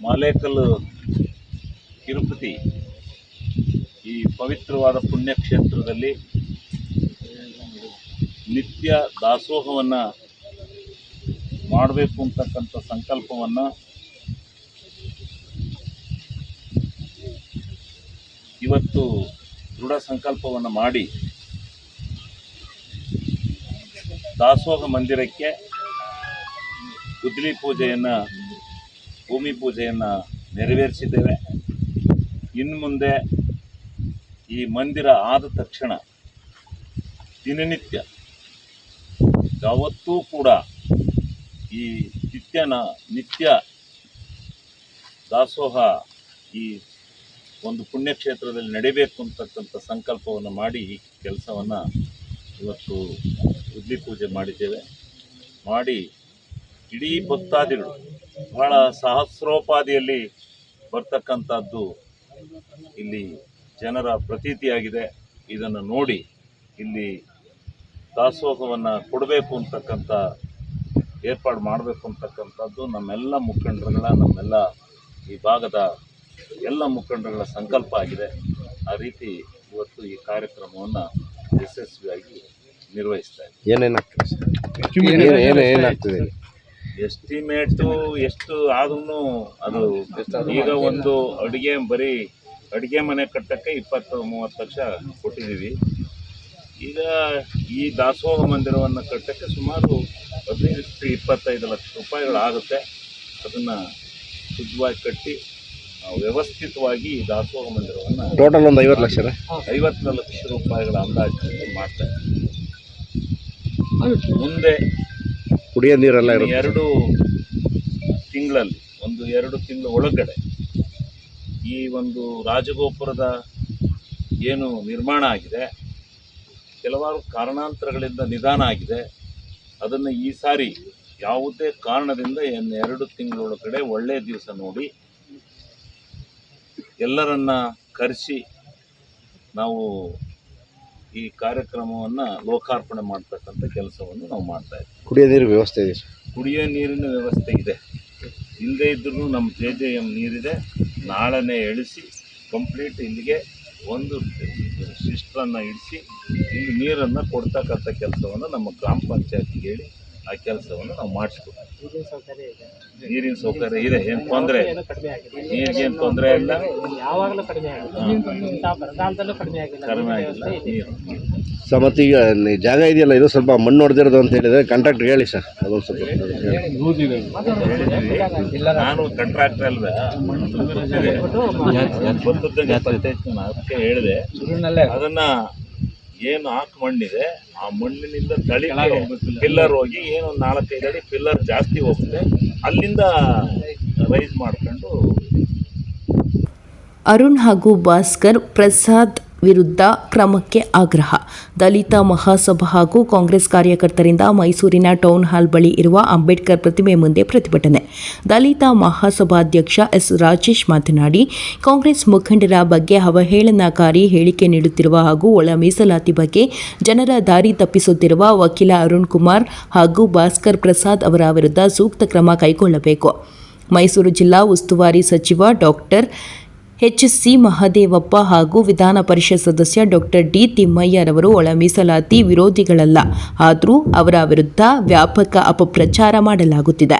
ಮಾಲೇಕಲ್ಲು ತಿರುಪತಿ ಈ ಪವಿತ್ರವಾದ ಪುಣ್ಯಕ್ಷೇತ್ರದಲ್ಲಿ ನಿತ್ಯ ದಾಸೋಹವನ್ನು ಮಾಡಬೇಕು ಅಂತಕ್ಕಂಥ ಸಂಕಲ್ಪವನ್ನು ಇವತ್ತು ದೃಢ ಸಂಕಲ್ಪವನ್ನು ಮಾಡಿ ದಾಸೋಹ ಮಂದಿರಕ್ಕೆ ಗುದ್ದಲಿ ಪೂಜೆಯನ್ನು, ಭೂಮಿ ಪೂಜೆಯನ್ನು ನೆರವೇರಿಸಿದ್ದೇವೆ. ಇನ್ನು ಮುಂದೆ ಈ ಮಂದಿರ ಆದ ತಕ್ಷಣ ದಿನನಿತ್ಯ ಯಾವತ್ತೂ ಕೂಡ ಈ ನಿತ್ಯ ದಾಸೋಹ ಈ ಒಂದು ಪುಣ್ಯಕ್ಷೇತ್ರದಲ್ಲಿ ನಡಿಬೇಕು ಅಂತಕ್ಕಂಥ ಸಂಕಲ್ಪವನ್ನು ಮಾಡಿ ಈ ಕೆಲಸವನ್ನು ಇವತ್ತು ಉದ್ಲಿ ಪೂಜೆ ಮಾಡಿದ್ದೇವೆ. ಮಾಡಿ ಇಡೀ ಭಕ್ತಾದಿಗಳು ಬಹಳ ಸಹಸ್ರೋಪಾದಿಯಲ್ಲಿ ಬರ್ತಕ್ಕಂಥದ್ದು ಇಲ್ಲಿ ಜನರ ಪ್ರತೀತಿಯಾಗಿದೆ. ಇದನ್ನು ನೋಡಿ ಇಲ್ಲಿ ದಾಸೋಹವನ್ನು ಕೊಡಬೇಕು ಅಂತಕ್ಕಂಥ ಏರ್ಪಾಡು ಮಾಡಬೇಕು ಅಂತಕ್ಕಂಥದ್ದು ನಮ್ಮೆಲ್ಲ ಮುಖಂಡರುಗಳ, ನಮ್ಮೆಲ್ಲ ಈ ಭಾಗದ ಎಲ್ಲ ಮುಖಂಡರುಗಳ ಸಂಕಲ್ಪ ಆಗಿದೆ. ಆ ರೀತಿ ಇವತ್ತು ಈ ಕಾರ್ಯಕ್ರಮವನ್ನು ಯಶಸ್ವಿಯಾಗಿ ನಿರ್ವಹಿಸ್ತಾ ಇದ್ದೀವಿ. ಏನಾಗ್ತದೆ ಎಸ್ಟಿಮೇಟು ಎಷ್ಟು ಆದ್ರೂ ಅದು ಈಗ ಒಂದು ಅಡುಗೆ ಮನೆ ಕಟ್ಟಕ್ಕೆ 20-30 ಲಕ್ಷ ಕೊಟ್ಟಿದ್ದೀವಿ. ಈಗ ಈ ದಾಸೋಹ ಮಂದಿರವನ್ನು ಕಟ್ಟಕ್ಕೆ ಸುಮಾರು 15-25 ಲಕ್ಷ ರೂಪಾಯಿಗಳಾಗುತ್ತೆ. ಅದನ್ನು ಶುದ್ಧವಾಗಿ ಕಟ್ಟಿ ವ್ಯವಸ್ಥಿತವಾಗಿ ಈ ದಾಸೋಹ ಮಂದಿರವನ್ನು ಟೋಟಲ್ ಒಂದು 50 ಲಕ್ಷ 50 ಲಕ್ಷ ರೂಪಾಯಿಗಳ ಅಂದಾಜಿನಲ್ಲಿ ಮಾಡ್ತಾ ಇದ್ದೀವಿ. ಮುಂದೆ ಕುಡಿಯೋ ನೀರೆಲ್ಲ ಇರುತ್ತೆ. 2 ತಿಂಗಳಲ್ಲಿ 2 ತಿಂಗಳ ಒಳಗಡೆ ಈ ಒಂದು ರಾಜಗೋಪುರದ ಏನು ನಿರ್ಮಾಣ ಆಗಿದೆ, ಕೆಲವಾರು ಕಾರಣಾಂತರಗಳಿಂದ ನಿಧಾನ ಆಗಿದೆ. ಅದನ್ನು ಈ ಸಾರಿ ಯಾವುದೇ ಕಾರಣದಿಂದ 2 ತಿಂಗಳೊಳಗಡೆ ಒಳ್ಳೆಯ ದಿವಸ ನೋಡಿ ಎಲ್ಲರನ್ನ ಕರೆಸಿ ನಾವು ಈ ಕಾರ್ಯಕ್ರಮವನ್ನು ಲೋಕಾರ್ಪಣೆ ಮಾಡ್ತಕ್ಕಂಥ ಕೆಲಸವನ್ನು ನಾವು ಮಾಡ್ತಾ ಇದ್ದೀವಿ. ಕುಡಿಯೋ ನೀರು ವ್ಯವಸ್ಥೆ ಇದೆ. ಕುಡಿಯೋ ನೀರಿನ ವ್ಯವಸ್ಥೆ ಇದೆ. ಇಲ್ಲದೇ ಇದ್ರೂ ನಮ್ಮ JJM ನೀರಿದೆ. ನಾಳೆನೇ ಇಳಿಸಿ ಕಂಪ್ಲೀಟ್ ಇಲ್ಲಿಗೆ ಒಂದು ಸಿಸ್ಟರನ್ನು ಇಡಿಸಿ ಇಲ್ಲಿ ನೀರನ್ನು ಕೊಡ್ತಕ್ಕಂಥ ಕೆಲಸವನ್ನು ನಮ್ಮ ಗ್ರಾಮ ಪಂಚಾಯತಿಗೆ ಹೇಳಿ ಆ ಕೆಲಸವನ್ನು ನಾವು ಮಾಡಿಸ್ಕೊಡ್ತೀವಿ. ನೀರಿನ ಸೌಕರ್ಯ ಇದೆ, ಏನು ತೊಂದರೆ ನೀರಿಗೇನು ತೊಂದರೆ ಇಲ್ಲ, ಕಡಿಮೆ ಆಗಿಲ್ಲ ನೀರು. ಸರ್ ಮತ್ತು ಈಗ ಜಾಗ ಇದೆಯಲ್ಲ, ಇದು ಸ್ವಲ್ಪ ಮಣ್ಣು ಹೊಡೆದಿರೋದು ಅಂತ ಹೇಳಿದರೆ ಕಾಂಟ್ರಾಕ್ಟ್ರಿಗೆ ಹೇಳಿ ಸರ್, ಅದೊಂದು ಸ್ವಲ್ಪ ನಾನು ಕಾಂಟ್ರಾಕ್ಟರ್ ಅಲ್ವೇ ಅದಕ್ಕೆ ಹೇಳಿದೆ. ಅದನ್ನ ಏನು ಹಾಕಿ ಮಣ್ಣಿದೆ ಆ ಮಣ್ಣಿನಿಂದ ತಳಿ ಪಿಲ್ಲರ್ ಹೋಗಿ ಏನು 4-5 ಅಡಿ ಪಿಲ್ಲರ್ ಜಾಸ್ತಿ ಹೋಗುತ್ತೆ, ಅಲ್ಲಿಂದ ರೈಸ್ ಮಾಡ್ಕೊಂಡು. ಅರುಣ್ ಹಾಗೂ ಭಾಸ್ಕರ್ ಪ್ರಸಾದ್ ವಿರುದ್ಧ ಕ್ರಮಕ್ಕೆ ಆಗ್ರಹ. ದಲಿತ ಮಹಾಸಭಾ ಹಾಗೂ ಕಾಂಗ್ರೆಸ್ ಕಾರ್ಯಕರ್ತರಿಂದ ಮೈಸೂರಿನ ಟೌನ್ ಹಾಲ್ ಬಳಿ ಇರುವ ಅಂಬೇಡ್ಕರ್ ಪ್ರತಿಮೆ ಮುಂದೆ ಪ್ರತಿಭಟನೆ. ದಲಿತ ಮಹಾಸಭಾಧ್ಯಕ್ಷ ಎಸ್ ರಾಜೇಶ್ ಮಾತನಾಡಿ, ಕಾಂಗ್ರೆಸ್ ಮುಖಂಡರ ಬಗ್ಗೆ ಅವಹೇಳನಕಾರಿ ಹೇಳಿಕೆ ನೀಡುತ್ತಿರುವ ಹಾಗೂ ಒಳ ಮೀಸಲಾತಿ ಬಗ್ಗೆ ಜನರ ದಾರಿ ತಪ್ಪಿಸುತ್ತಿರುವ ವಕೀಲ ಅರುಣ್ ಕುಮಾರ್ ಹಾಗೂ ಭಾಸ್ಕರ್ ಪ್ರಸಾದ್ ಅವರ ವಿರುದ್ಧ ಸೂಕ್ತ ಕ್ರಮ ಕೈಗೊಳ್ಳಬೇಕು. ಮೈಸೂರು ಜಿಲ್ಲಾ ಉಸ್ತುವಾರಿ ಸಚಿವ ಡಾಕ್ಟರ್ HC ಮಹದೇವಪ್ಪ ಹಾಗೂ ವಿಧಾನ ಪರಿಷತ್ ಸದಸ್ಯ ಡಾಕ್ಟರ್ ಡಿ ತಿಮ್ಮಯ್ಯರವರು ಒಳ ಮೀಸಲಾತಿ ವಿರೋಧಿಗಳಲ್ಲ, ಆದರೂ ಅವರ ವಿರುದ್ಧ ವ್ಯಾಪಕ ಅಪಪ್ರಚಾರ ಮಾಡಲಾಗುತ್ತಿದೆ.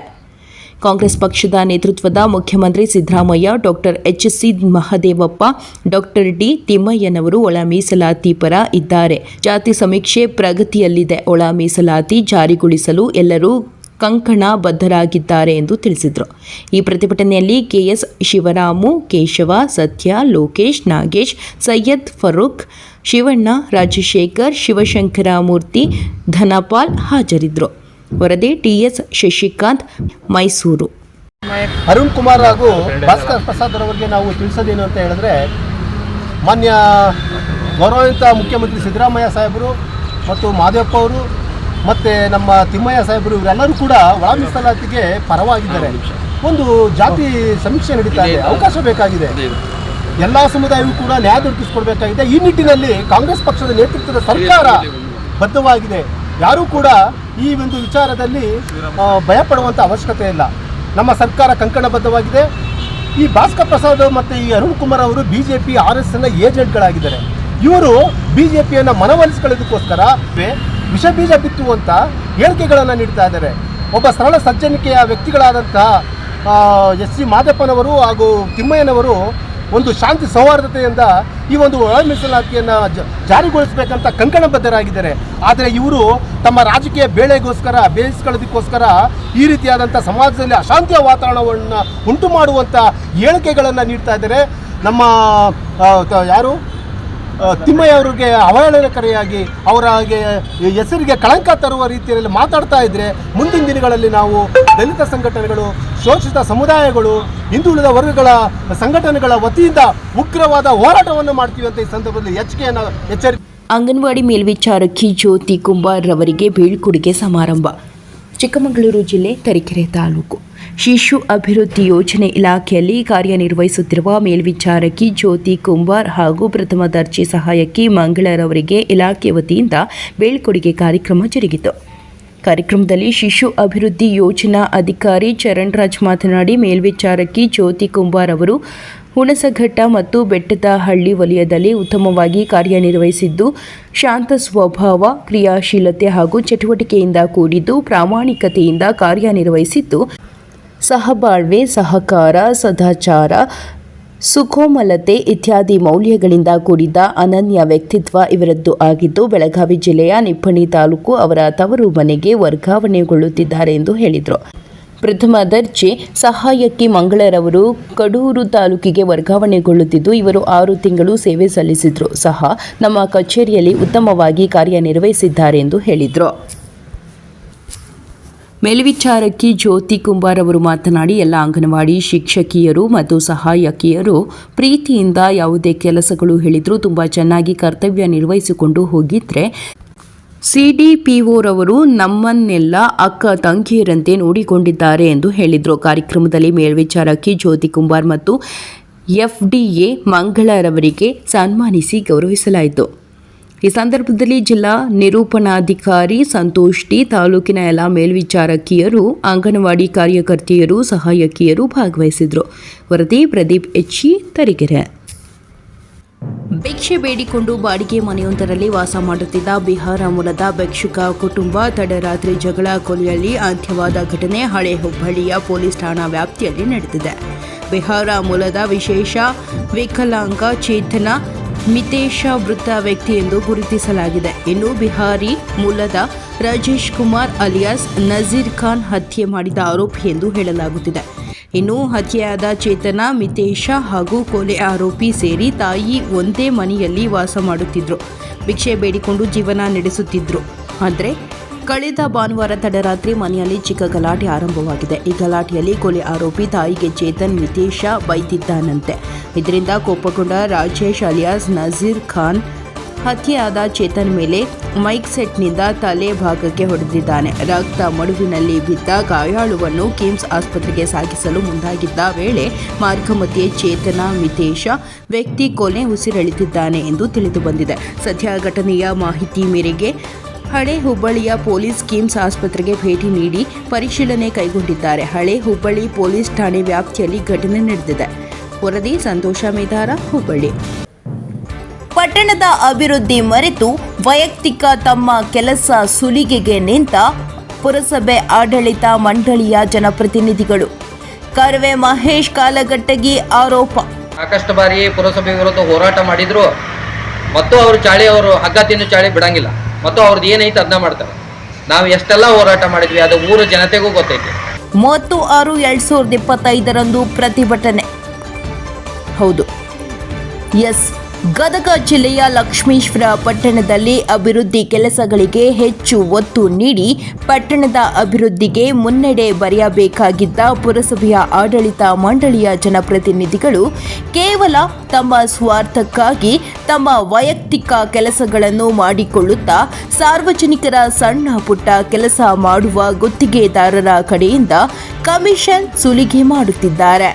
ಕಾಂಗ್ರೆಸ್ ಪಕ್ಷದ ನೇತೃತ್ವದ ಮುಖ್ಯಮಂತ್ರಿ Siddaramaiah, doctor HC Mahadevappa, doctor D ತಿಮ್ಮಯ್ಯನವರು ಒಳ ಮೀಸಲಾತಿ ಪರ ಇದ್ದಾರೆ. ಜಾತಿ ಸಮೀಕ್ಷೆ ಪ್ರಗತಿಯಲ್ಲಿದೆ. ಒಳ ಮೀಸಲಾತಿ ಜಾರಿಗೊಳಿಸಲು ಎಲ್ಲರೂ ಕಂಕಣ ಬದ್ಧರಾಗಿದ್ದಾರೆ ಎಂದು ತಿಳಿಸಿದರು. ಈ ಪ್ರತಿಭಟನೆಯಲ್ಲಿ KS ಶಿವರಾಮು, ಕೇಶವ, ಸತ್ಯ, ಲೋಕೇಶ್, ನಾಗೇಶ್, ಸೈಯದ್ ಫರೂಕ್, ಶಿವಣ್ಣ, ರಾಜಶೇಖರ್, ಶಿವಶಂಕರಮೂರ್ತಿ, ಧನಪಾಲ್ ಹಾಜರಿದ್ದರು. ವರದಿ TS ಶಶಿಕಾಂತ್, ಮೈಸೂರು. ಅರುಣ್ ಕುಮಾರ್ ಹಾಗೂ ಭಾಸ್ಕರ್ ಪ್ರಸಾದ್ ಅವರಿಗೆ ನಾವು ತಿಳಿಸೋದೇನು ಅಂತ ಹೇಳಿದ್ರೆ, ಮಾನ್ಯ ಗೌರವಾನ್ವಿತ ಮುಖ್ಯಮಂತ್ರಿ ಸಿದ್ದರಾಮಯ್ಯ ಸಾಹೇಬರು ಮತ್ತು ಮಾದೇವಪ್ಪ ಅವರು ಮತ್ತು ನಮ್ಮ ತಿಮ್ಮಯ್ಯ ಸಾಹೇಬರು ಇವರೆಲ್ಲರೂ ಕೂಡ ಒಳ ಮೀಸಲಾತಿಗೆ ಪರವಾಗಿದ್ದಾರೆ. ಒಂದು ಜಾತಿ ಸಮೀಕ್ಷೆ ನಡೀತಾ ಇದೆ, ಅವಕಾಶ ಬೇಕಾಗಿದೆ. ಎಲ್ಲ ಸಮುದಾಯವೂ ಕೂಡ ನ್ಯಾಯ ದೊರಕಿಸಿಕೊಡ್ಬೇಕಾಗಿದೆ. ಈ ನಿಟ್ಟಿನಲ್ಲಿ ಕಾಂಗ್ರೆಸ್ ಪಕ್ಷದ ನೇತೃತ್ವದ ಸರ್ಕಾರ ಬದ್ಧವಾಗಿದೆ. ಯಾರೂ ಕೂಡ ಈ ಒಂದು ವಿಚಾರದಲ್ಲಿ ಭಯಪಡುವಂಥ ಅವಶ್ಯಕತೆ ಇಲ್ಲ. ನಮ್ಮ ಸರ್ಕಾರ ಕಂಕಣಬದ್ಧವಾಗಿದೆ. ಈ ಭಾಸ್ಕರ್ ಪ್ರಸಾದ್ ಮತ್ತು ಈ ಅರುಣ್ ಕುಮಾರ್ ಅವರು BJP RSSನ ಏಜೆಂಟ್ಗಳಾಗಿದ್ದಾರೆ. ಇವರು BJPಯನ್ನು ಮನವೊಲಿಸಿಕೊಳ್ಳೋದಕ್ಕೋಸ್ಕರ ವಿಷ ಬೀಜ ಬಿತ್ತುವಂಥ ಹೇಳಿಕೆಗಳನ್ನು ನೀಡ್ತಾ ಇದ್ದಾರೆ. ಒಬ್ಬ ಸರಳ ಸಜ್ಜನಿಕೆಯ ವ್ಯಕ್ತಿಗಳಾದಂತಹ SC ಮಾದೇಪ್ಪನವರು ಹಾಗೂ ತಿಮ್ಮಯ್ಯನವರು ಒಂದು ಶಾಂತಿ ಸೌಹಾರ್ದತೆಯಿಂದ ಈ ಒಂದು ಒಳ ಮೀಸಲಾತಿಯನ್ನು ಜಾರಿಗೊಳಿಸಬೇಕಂತ ಕಂಕಣಬದ್ಧರಾಗಿದ್ದಾರೆ. ಆದರೆ ಇವರು ತಮ್ಮ ರಾಜಕೀಯ ಬೇಯಿಸ್ಕೊಳ್ಳೋದಕ್ಕೋಸ್ಕರ ಈ ರೀತಿಯಾದಂಥ ಸಮಾಜದಲ್ಲಿ ಅಶಾಂತಿಯ ವಾತಾವರಣವನ್ನು ಉಂಟು ಮಾಡುವಂಥ ಹೇಳಿಕೆಗಳನ್ನು ನೀಡ್ತಾ ಇದ್ದಾರೆ. ನಮ್ಮ ಯಾರು ತಿಮ್ಮಯ್ಯ ಅವರಿಗೆ ಅವಹೇಳನಕಾರಿಯಾಗಿ ಅವರ ಹೆಸರಿಗೆ ಕಳಂಕ ತರುವ ರೀತಿಯಲ್ಲಿ ಮಾತಾಡ್ತಾ ಇದ್ದರೆ ಮುಂದಿನ ದಿನಗಳಲ್ಲಿ ನಾವು ದಲಿತ ಸಂಘಟನೆಗಳು, ಶೋಷಿತ ಸಮುದಾಯಗಳು, ಹಿಂದುಳಿದ ವರ್ಗಗಳ ಸಂಘಟನೆಗಳ ವತಿಯಿಂದ ಉಗ್ರವಾದ ಹೋರಾಟವನ್ನು ಮಾಡ್ತೀವಿ ಅಂತ ಈ ಸಂದರ್ಭದಲ್ಲಿ ಎಚ್ಚರಿಕೆ. ಅಂಗನವಾಡಿ ಮೇಲ್ವಿಚಾರಕಿ ಜ್ಯೋತಿ ಕುಂಬಾರ್ ರವರಿಗೆ ಬೀಳ್ಕೊಡುಗೆ ಸಮಾರಂಭ. ಚಿಕ್ಕಮಗಳೂರು ಜಿಲ್ಲೆ ತರೀಕೆರೆ ತಾಲೂಕು ಶಿಶು ಅಭಿವೃದ್ಧಿ ಯೋಜನೆ ಇಲಾಖೆಯಲ್ಲಿ ಕಾರ್ಯನಿರ್ವಹಿಸುತ್ತಿರುವ ಮೇಲ್ವಿಚಾರಕಿ ಜ್ಯೋತಿ ಕುಂಬಾರ್ ಹಾಗೂ ಪ್ರಥಮ ದರ್ಜೆ ಸಹಾಯಕಿ ಮಂಗಳರವರಿಗೆ ಇಲಾಖೆ ವತಿಯಿಂದ ಬೀಳ್ಕೊಡುಗೆ ಕಾರ್ಯಕ್ರಮ ಜರುಗಿತು. ಕಾರ್ಯಕ್ರಮದಲ್ಲಿ ಶಿಶು ಅಭಿವೃದ್ಧಿ ಯೋಜನಾ ಅಧಿಕಾರಿ ಚರಣ್ ರಾಜ್ ಮಾತನಾಡಿ, ಮೇಲ್ವಿಚಾರಕಿ ಜ್ಯೋತಿ ಕುಂಬಾರ್ ಅವರು ಹುಣಸಘಟ್ಟ ಮತ್ತು ಬೆಟ್ಟದಹಳ್ಳಿ ವಲಯದಲ್ಲಿ ಉತ್ತಮವಾಗಿ ಕಾರ್ಯನಿರ್ವಹಿಸಿದ್ದು, ಶಾಂತ ಸ್ವಭಾವ, ಕ್ರಿಯಾಶೀಲತೆ ಹಾಗೂ ಚಟುವಟಿಕೆಯಿಂದ ಕೂಡಿದ್ದು, ಪ್ರಾಮಾಣಿಕತೆಯಿಂದ ಕಾರ್ಯನಿರ್ವಹಿಸಿದ್ದು, ಸಹಬಾಳ್ವೆ, ಸಹಕಾರ, ಸದಾಚಾರ, ಸುಕೋಮಲತೆ ಇತ್ಯಾದಿ ಮೌಲ್ಯಗಳಿಂದ ಕೂಡಿದ ಅನನ್ಯ ವ್ಯಕ್ತಿತ್ವ ಇವರದ್ದು ಆಗಿದ್ದು, ಬೆಳಗಾವಿ ಜಿಲ್ಲೆಯ ನಿಪ್ಪಣಿ ತಾಲೂಕು ಅವರ ತವರು ಮನೆಗೆ ವರ್ಗಾವಣೆಗೊಳ್ಳುತ್ತಿದ್ದಾರೆ ಎಂದು ಹೇಳಿದರು. ಪ್ರಥಮ ದರ್ಜೆ ಸಹಾಯಕಿ ಮಂಗಳರವರು ಕಡೂರು ತಾಲೂಕಿಗೆ ವರ್ಗಾವಣೆಗೊಳ್ಳುತ್ತಿದ್ದು, ಇವರು 6 ತಿಂಗಳು ಸೇವೆ ಸಲ್ಲಿಸಿದ್ರು ಸಹ ನಮ್ಮ ಕಚೇರಿಯಲ್ಲಿ ಉತ್ತಮವಾಗಿ ಕಾರ್ಯನಿರ್ವಹಿಸಿದ್ದಾರೆ ಎಂದು ಹೇಳಿದರು. ಮೇಲ್ವಿಚಾರಕಿ ಜ್ಯೋತಿ ಕುಂಬಾರ್ ಅವರು ಮಾತನಾಡಿ, ಎಲ್ಲ ಅಂಗನವಾಡಿ ಶಿಕ್ಷಕಿಯರು ಮತ್ತು ಸಹಾಯಕಿಯರು ಪ್ರೀತಿಯಿಂದ ಯಾವುದೇ ಕೆಲಸಗಳು ಹೇಳಿದರೂ ತುಂಬ ಚೆನ್ನಾಗಿ ಕರ್ತವ್ಯ ನಿರ್ವಹಿಸಿಕೊಂಡು ಹೋಗಿದ್ರೆ ಸಿಡಿಪಿಒರವರು ನಮ್ಮನ್ನೆಲ್ಲ ಅಕ್ಕ ತಂಗಿಯರಂತೆ ನೋಡಿಕೊಂಡಿದ್ದಾರೆ ಎಂದು ಹೇಳಿದರು. ಕಾರ್ಯಕ್ರಮದಲ್ಲಿ ಮೇಲ್ವಿಚಾರಕಿ ಜ್ಯೋತಿ ಕುಂಬಾರ್ ಮತ್ತು FDA ಮಂಗಳರವರಿಗೆ ಸನ್ಮಾನಿಸಿ ಗೌರವಿಸಲಾಯಿತು. ಈ ಸಂದರ್ಭದಲ್ಲಿ ಜಿಲ್ಲಾ ನಿರೂಪಣಾಧಿಕಾರಿ ಸಂತೋಷ್ ಟಿ, ತಾಲೂಕಿನ ಎಲ್ಲ ಮೇಲ್ವಿಚಾರಕಿಯರು, ಅಂಗನವಾಡಿ ಕಾರ್ಯಕರ್ತೆಯರು, ಸಹಾಯಕಿಯರು ಭಾಗವಹಿಸಿದರು. ವರದಿ ಪ್ರದೀಪ್ ಎಚ್, ತರೀಕೆರೆ. ಭಿಕ್ಷೆ ಬೇಡಿಕೊಂಡು ಬಾಡಿಗೆ ಮನೆಯೊಂದರಲ್ಲಿ ವಾಸ ಮಾಡುತ್ತಿದ್ದ ಬಿಹಾರ ಮೂಲದ ಭಿಕ್ಷುಕ ಕುಟುಂಬ ತಡರಾತ್ರಿ ಜಗಳ ಕೊಲೆಯಲ್ಲಿ ಅಂತ್ಯವಾದ ಘಟನೆ ಹಳೆ ಹುಬ್ಬಳ್ಳಿಯ ಪೊಲೀಸ್ ಠಾಣಾ ವ್ಯಾಪ್ತಿಯಲ್ಲಿ ನಡೆದಿದೆ. ಬಿಹಾರ ಮೂಲದ ವಿಶೇಷ ವಿಕಲಾಂಗ ಚೇತನ ಮಿತೇಶ ಮೃತ ವ್ಯಕ್ತಿ ಎಂದು ಗುರುತಿಸಲಾಗಿದೆ. ಇನ್ನು ಬಿಹಾರಿ ಮೂಲದ ರಾಜೇಶ್ ಕುಮಾರ್ ಅಲಿಯಾಸ್ ನಜೀರ್ ಖಾನ್ ಹತ್ಯೆ ಮಾಡಿದ ಆರೋಪಿ ಎಂದು ಹೇಳಲಾಗುತ್ತಿದೆ. ಇನ್ನು ಹತ್ಯೆಯಾದ ಚೇತನ, ಮಿತೇಶ ಹಾಗೂ ಕೊಲೆ ಆರೋಪಿ ಸೇರಿ ತಾಯಿ ಒಂದೇ ಮನೆಯಲ್ಲಿ ವಾಸ ಮಾಡುತ್ತಿದ್ದರು. ಭಿಕ್ಷೆ ಬೇಡಿಕೊಂಡು ಜೀವನ ನಡೆಸುತ್ತಿದ್ದರು. ಆದರೆ ಕಳೆದ ಭಾನುವಾರ ತಡರಾತ್ರಿ ಮನೆಯಲ್ಲಿ ಚಿಕ್ಕ ಗಲಾಟೆ ಆರಂಭವಾಗಿದೆ. ಈ ಗಲಾಟೆಯಲ್ಲಿ ಕೊಲೆ ಆರೋಪಿ ತಾಯಿಗೆ ಚೇತನ್, ಮಿತೇಶ ಬೈದಿದ್ದಾನಂತೆ. ಇದರಿಂದ ಕೋಪಗೊಂಡ ರಾಜೇಶ್ ಅಲಿಯಾಸ್ ನಜೀರ್ ಖಾನ್ ಹತ್ಯೆಯಾದ ಚೇತನ್ ಮೇಲೆ ಮೈಕ್ ಸೆಟ್ನಿಂದ ತಲೆ ಭಾಗಕ್ಕೆ ಹೊಡೆದಿದ್ದಾನೆ. ರಕ್ತ ಮಡುವಿನಲ್ಲಿ ಬಿದ್ದ ಗಾಯಾಳುವನ್ನು ಕಿಮ್ಸ್ ಆಸ್ಪತ್ರೆಗೆ ಸಾಗಿಸಲು ಮುಂದಾಗಿದ್ದ ವೇಳೆ ಮಾರ್ಗಮಧ್ಯೆ ಚೇತನ, ಮಿತೇಶ ವ್ಯಕ್ತಿ ಕೊನೆ ಉಸಿರೆಳೆದಿದ್ದಾನೆ ಎಂದು ತಿಳಿದು ಬಂದಿದೆ. ಸದ್ಯ ಘಟನೆಯ ಮಾಹಿತಿ ಮೇರೆಗೆ ಹಳೆ ಹುಬ್ಬಳ್ಳಿಯ ಪೊಲೀಸ್ ಕಿಮ್ಸ್ ಆಸ್ಪತ್ರೆಗೆ ಭೇಟಿ ನೀಡಿ ಪರಿಶೀಲನೆ ಕೈಗೊಂಡಿದ್ದಾರೆ. ಹಳೆ ಹುಬ್ಬಳ್ಳಿ ಪೊಲೀಸ್ ಠಾಣೆ ವ್ಯಾಪ್ತಿಯಲ್ಲಿ ಘಟನೆ ನಡೆದಿದೆ. ವರದಿ ಸಂತೋಷ ಮೇದಾರ, ಹುಬ್ಬಳ್ಳಿ. ಪಟ್ಟಣದ ಅಭಿವೃದ್ಧಿ ಮರೆತು ವೈಯಕ್ತಿಕ ತಮ್ಮ ಕೆಲಸ ಸುಲಿಗೆಗೆ ನಿಂತ ಪುರಸಭೆ ಆಡಳಿತ ಮಂಡಳಿಯ ಜನಪ್ರತಿನಿಧಿಗಳು. ಕರ್ವೆ ಮಹೇಶ್ ಕಾಲಗಟ್ಟಗಿ ಆರೋಪ. ಸಾಕಷ್ಟು ಬಾರಿ ಪುರಸಭೆ ವಿರುದ್ಧ ಹೋರಾಟ ಮಾಡಿದ್ರು ಮತ್ತು ಅವರು ಹಗ್ಗ ತಿನ್ನು ಚಾಳಿ ಬಿಡಂಗಿಲ್ಲ ಮತ್ತು ಅವ್ರದ್ದು ಏನೈತೆ ಅದನ್ನ ಮಾಡ್ತಾರೆ. ನಾವು ಎಷ್ಟೆಲ್ಲ ಹೋರಾಟ ಮಾಡಿದ್ವಿ ಅದು ಊರ ಜನತೆಗೂ ಗೊತ್ತೈತಿ. 36/6/2025 ಪ್ರತಿಭಟನೆ. ಹೌದು, ಎಸ್, ಗದಗ ಜಿಲ್ಲೆಯ ಲಕ್ಷ್ಮೇಶ್ವರ ಪಟ್ಟಣದಲ್ಲಿ ಅಭಿವೃದ್ಧಿ ಕೆಲಸಗಳಿಗೆ ಹೆಚ್ಚು ಒತ್ತು ನೀಡಿ ಪಟ್ಟಣದ ಅಭಿವೃದ್ಧಿಗೆ ಮುನ್ನಡೆ ಬರೆಯಬೇಕಾಗಿದ್ದ ಪುರಸಭೆಯ ಆಡಳಿತ ಮಂಡಳಿಯ ಜನಪ್ರತಿನಿಧಿಗಳು ಕೇವಲ ತಮ್ಮ ಸ್ವಾರ್ಥಕ್ಕಾಗಿ ತಮ್ಮ ವೈಯಕ್ತಿಕ ಕೆಲಸಗಳನ್ನು ಮಾಡಿಕೊಳ್ಳುತ್ತಾ ಸಾರ್ವಜನಿಕರ ಸಣ್ಣ ಪುಟ್ಟ ಕೆಲಸ ಮಾಡುವ ಗುತ್ತಿಗೆದಾರರ ಕಡೆಯಿಂದ ಕಮಿಷನ್ ಸುಲಿಗೆ ಮಾಡುತ್ತಿದ್ದಾರೆ.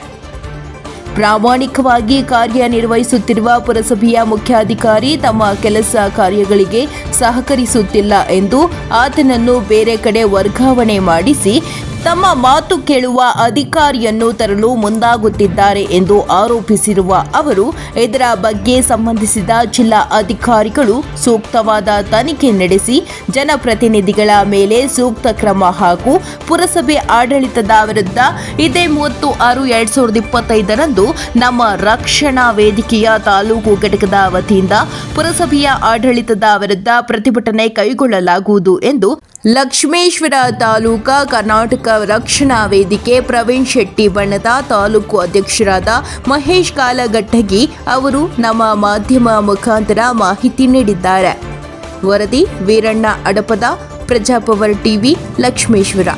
ಪ್ರಾಮಾಣಿಕವಾಗಿ ಕಾರ್ಯನಿರ್ವಹಿಸುತ್ತಿರುವ ಪುರಸಭೆಯ ಮುಖ್ಯಾಧಿಕಾರಿ ತಮ್ಮ ಕೆಲಸ ಕಾರ್ಯಗಳಿಗೆ ಸಹಕರಿಸುತ್ತಿಲ್ಲ ಎಂದು ಆತನನ್ನು ಬೇರೆ ಕಡೆ ವರ್ಗಾವಣೆ ಮಾಡಿಸಿ ತಮ್ಮ ಮಾತು ಕೇಳುವ ಅಧಿಕಾರಿಯನ್ನು ತರಲು ಮುಂದಾಗುತ್ತಿದ್ದಾರೆ ಎಂದು ಆರೋಪಿಸಿರುವ ಅವರು, ಇದರ ಬಗ್ಗೆ ಸಂಬಂಧಿಸಿದ ಜಿಲ್ಲಾ ಅಧಿಕಾರಿಗಳು ಸೂಕ್ತವಾದ ತನಿಖೆ ನಡೆಸಿ ಜನಪ್ರತಿನಿಧಿಗಳ ಮೇಲೆ ಸೂಕ್ತ ಕ್ರಮ ಹಾಗೂ ಪುರಸಭೆ ಆಡಳಿತದ ವಿರುದ್ಧ ಇದೇ 36/6/2025 ನಮ್ಮ ರಕ್ಷಣಾ ವೇದಿಕೆಯ ತಾಲೂಕು ಘಟಕದ ವತಿಯಿಂದ ಪುರಸಭೆಯ ಆಡಳಿತದ ವಿರುದ್ಧ ಪ್ರತಿಭಟನೆ ಕೈಗೊಳ್ಳಲಾಗುವುದು ಎಂದು ಲಕ್ಷ್ಮೇಶ್ವರ ತಾಲೂಕಾ ಕರ್ನಾಟಕ ರಕ್ಷಣಾ ವೇದಿಕೆ ಪ್ರವೀಣ್ ಶೆಟ್ಟಿ ಬಣ್ಣದ ತಾಲೂಕು ಅಧ್ಯಕ್ಷರಾದ ಮಹೇಶ್ ಕಾಲಗಟ್ಟಗಿ ಅವರು ನಮ್ಮ ಮಾಧ್ಯಮ ಮುಖಾಂತರ ಮಾಹಿತಿ ನೀಡಿದ್ದಾರೆ. ವರದಿ ವೀರಣ್ಣ ಅಡಪದ, ಪ್ರಜಾಪವರ್ ಟಿವಿ, ಲಕ್ಷ್ಮೇಶ್ವರ.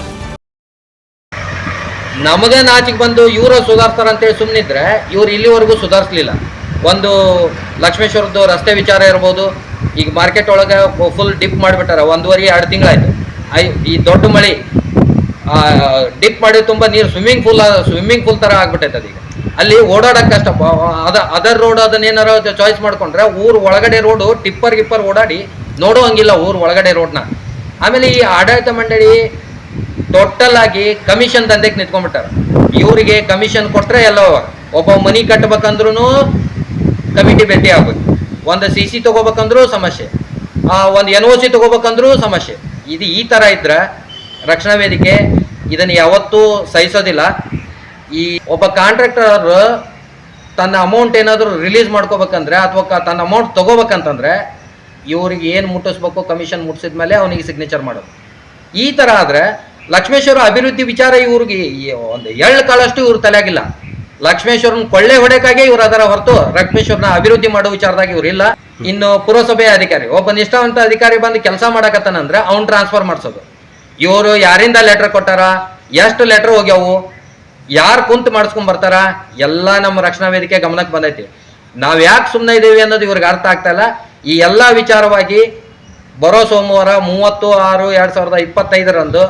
ನಮಗೆ ನಾಚಿಗೆ ಬಂದು ಇವರು ಸುಧಾರಿಸ್ತಾರಂತೇಳಿ ಸುಮ್ಮನಿದ್ರೆ ಇವ್ರು ಇಲ್ಲಿವರೆಗೂ ಸುಧಾರಿಸಲಿಲ್ಲ. ಒಂದು ಲಕ್ಷ್ಮೇಶ್ವರದ್ದು ರಸ್ತೆ ವಿಚಾರ ಇರ್ಬೋದು, ಈಗ ಮಾರ್ಕೆಟ್ ಒಳಗೆ ಫುಲ್ ಡಿಪ್ ಮಾಡಿಬಿಟ್ಟಾರ. 1.5-2 ತಿಂಗಳಾಯ್ತು. ಈ ದೊಡ್ಡ ಮಳೆ ಡಿಪ್ ಮಾಡಿ ತುಂಬ ನೀರು ಸ್ವಿಮ್ಮಿಂಗ್ ಪೂಲ್ ಥರ ಆಗ್ಬಿಟ್ಟೈತೆ ಅದೀಗ. ಅಲ್ಲಿ ಓಡಾಡೋಕ್ಕೆ ಕಷ್ಟ. ಅದರ್ ರೋಡ್ ಅದನ್ನೇನಾರ ಚಾಯ್ಸ್ ಮಾಡ್ಕೊಂಡ್ರೆ ಊರು ಒಳಗಡೆ ರೋಡು ಟಿಪ್ಪರ್ ಓಡಾಡಿ ನೋಡೋ ಹಂಗಿಲ್ಲ ಊರು ಒಳಗಡೆ ರೋಡ್ನ. ಆಮೇಲೆ ಈ ಆಡಳಿತ ಮಂಡಳಿ ಟೋಟಲ್ ಆಗಿ ಕಮಿಷನ್ ದಂಧೆಗೆ ನಿಂತ್ಕೊಂಡ್ಬಿಟ್ಟಾರ. ಇವರಿಗೆ ಕಮಿಷನ್ ಕೊಟ್ಟರೆ ಎಲ್ಲ ಒಬ್ಬ ಮನಿ ಕಟ್ಟಬೇಕಂದ್ರೂ ಕಮಿಟಿ ಭೇಟಿ ಆಗ್ಬೇಕು, ಒಂದು CC ತೊಗೋಬೇಕಂದ್ರೂ ಸಮಸ್ಯೆ, ಒಂದು NOC ತೊಗೋಬೇಕಂದ್ರೂ ಸಮಸ್ಯೆ. ಇದು ಈ ಥರ ಇದ್ರೆ ರಕ್ಷಣಾ ವೇದಿಕೆ ಇದನ್ನು ಯಾವತ್ತೂ ಸಹಿಸೋದಿಲ್ಲ. ಈ ಒಬ್ಬ ಕಾಂಟ್ರಾಕ್ಟರ್ ತನ್ನ ಅಮೌಂಟ್ ಏನಾದರೂ ರಿಲೀಸ್ ಮಾಡ್ಕೋಬೇಕಂದ್ರೆ ಅಥವಾ ತನ್ನ ಅಮೌಂಟ್ ತೊಗೋಬೇಕಂತಂದ್ರೆ ಇವ್ರಿಗೆ ಏನು ಮುಟ್ಟಿಸ್ಬೇಕು, ಕಮಿಷನ್ ಮುಟ್ಟಿಸಿದ ಮೇಲೆ ಅವನಿಗೆ ಸಿಗ್ನೇಚರ್ ಮಾಡೋದು. ಈ ಥರ ಆದರೆ ಲಕ್ಷ್ಮೇಶ್ವರ ಅಭಿವೃದ್ಧಿ ವಿಚಾರ ಇವ್ರಿಗೆ ಒಂದು ಎಳ್ಳು ಕಾಳಷ್ಟು ಇವ್ರು ತಲೆಯಾಗಿಲ್ಲ. ಲಕ್ಷ್ಮೇಶ್ವರನ ಕೊಳ್ಳೆ ಹೊಡೆಕಾಗೆ ಇವ್ರು ಅದರ ಹೊರತು ಲಕ್ಷ್ಮೇಶ್ವರನ ಅಭಿವೃದ್ಧಿ ಮಾಡೋ ವಿಚಾರದಾಗ ಇವ್ರು ಇಲ್ಲ. ಇನ್ನು ಪುರಸಭೆಯ ಅಧಿಕಾರಿ, ಒಬ್ಬ ನಿಷ್ಠಾವಂತ ಅಧಿಕಾರಿ ಬಂದು ಕೆಲಸ ಮಾಡಕತ್ತಾನಂದ್ರೆ ಅವ್ನು ಟ್ರಾನ್ಸ್ಫರ್ ಮಾಡಿಸೋದು. ಇವರು ಯಾರಿಂದ ಲೆಟರ್ ಕೊಟ್ಟಾರ, ಎಷ್ಟು ಲೆಟರ್ ಹೋಗ್ಯಾವು, ಯಾರು ಕುಂತು ಮಾಡಿಸ್ಕೊಂಡ್ ಬರ್ತಾರ, ಎಲ್ಲ ನಮ್ಮ ರಕ್ಷಣಾ ವೇದಿಕೆ ಗಮನಕ್ಕೆ ಬಂದೈತಿ. ನಾವು ಯಾಕೆ ಸುಮ್ಮನೆ ಇದ್ದೀವಿ ಅನ್ನೋದು ಇವ್ರಿಗೆ ಅರ್ಥ ಆಗ್ತಾ ಇಲ್ಲ. ಈ ಎಲ್ಲ ವಿಚಾರವಾಗಿ ಬರೋ ಸೋಮವಾರ 30/6/2025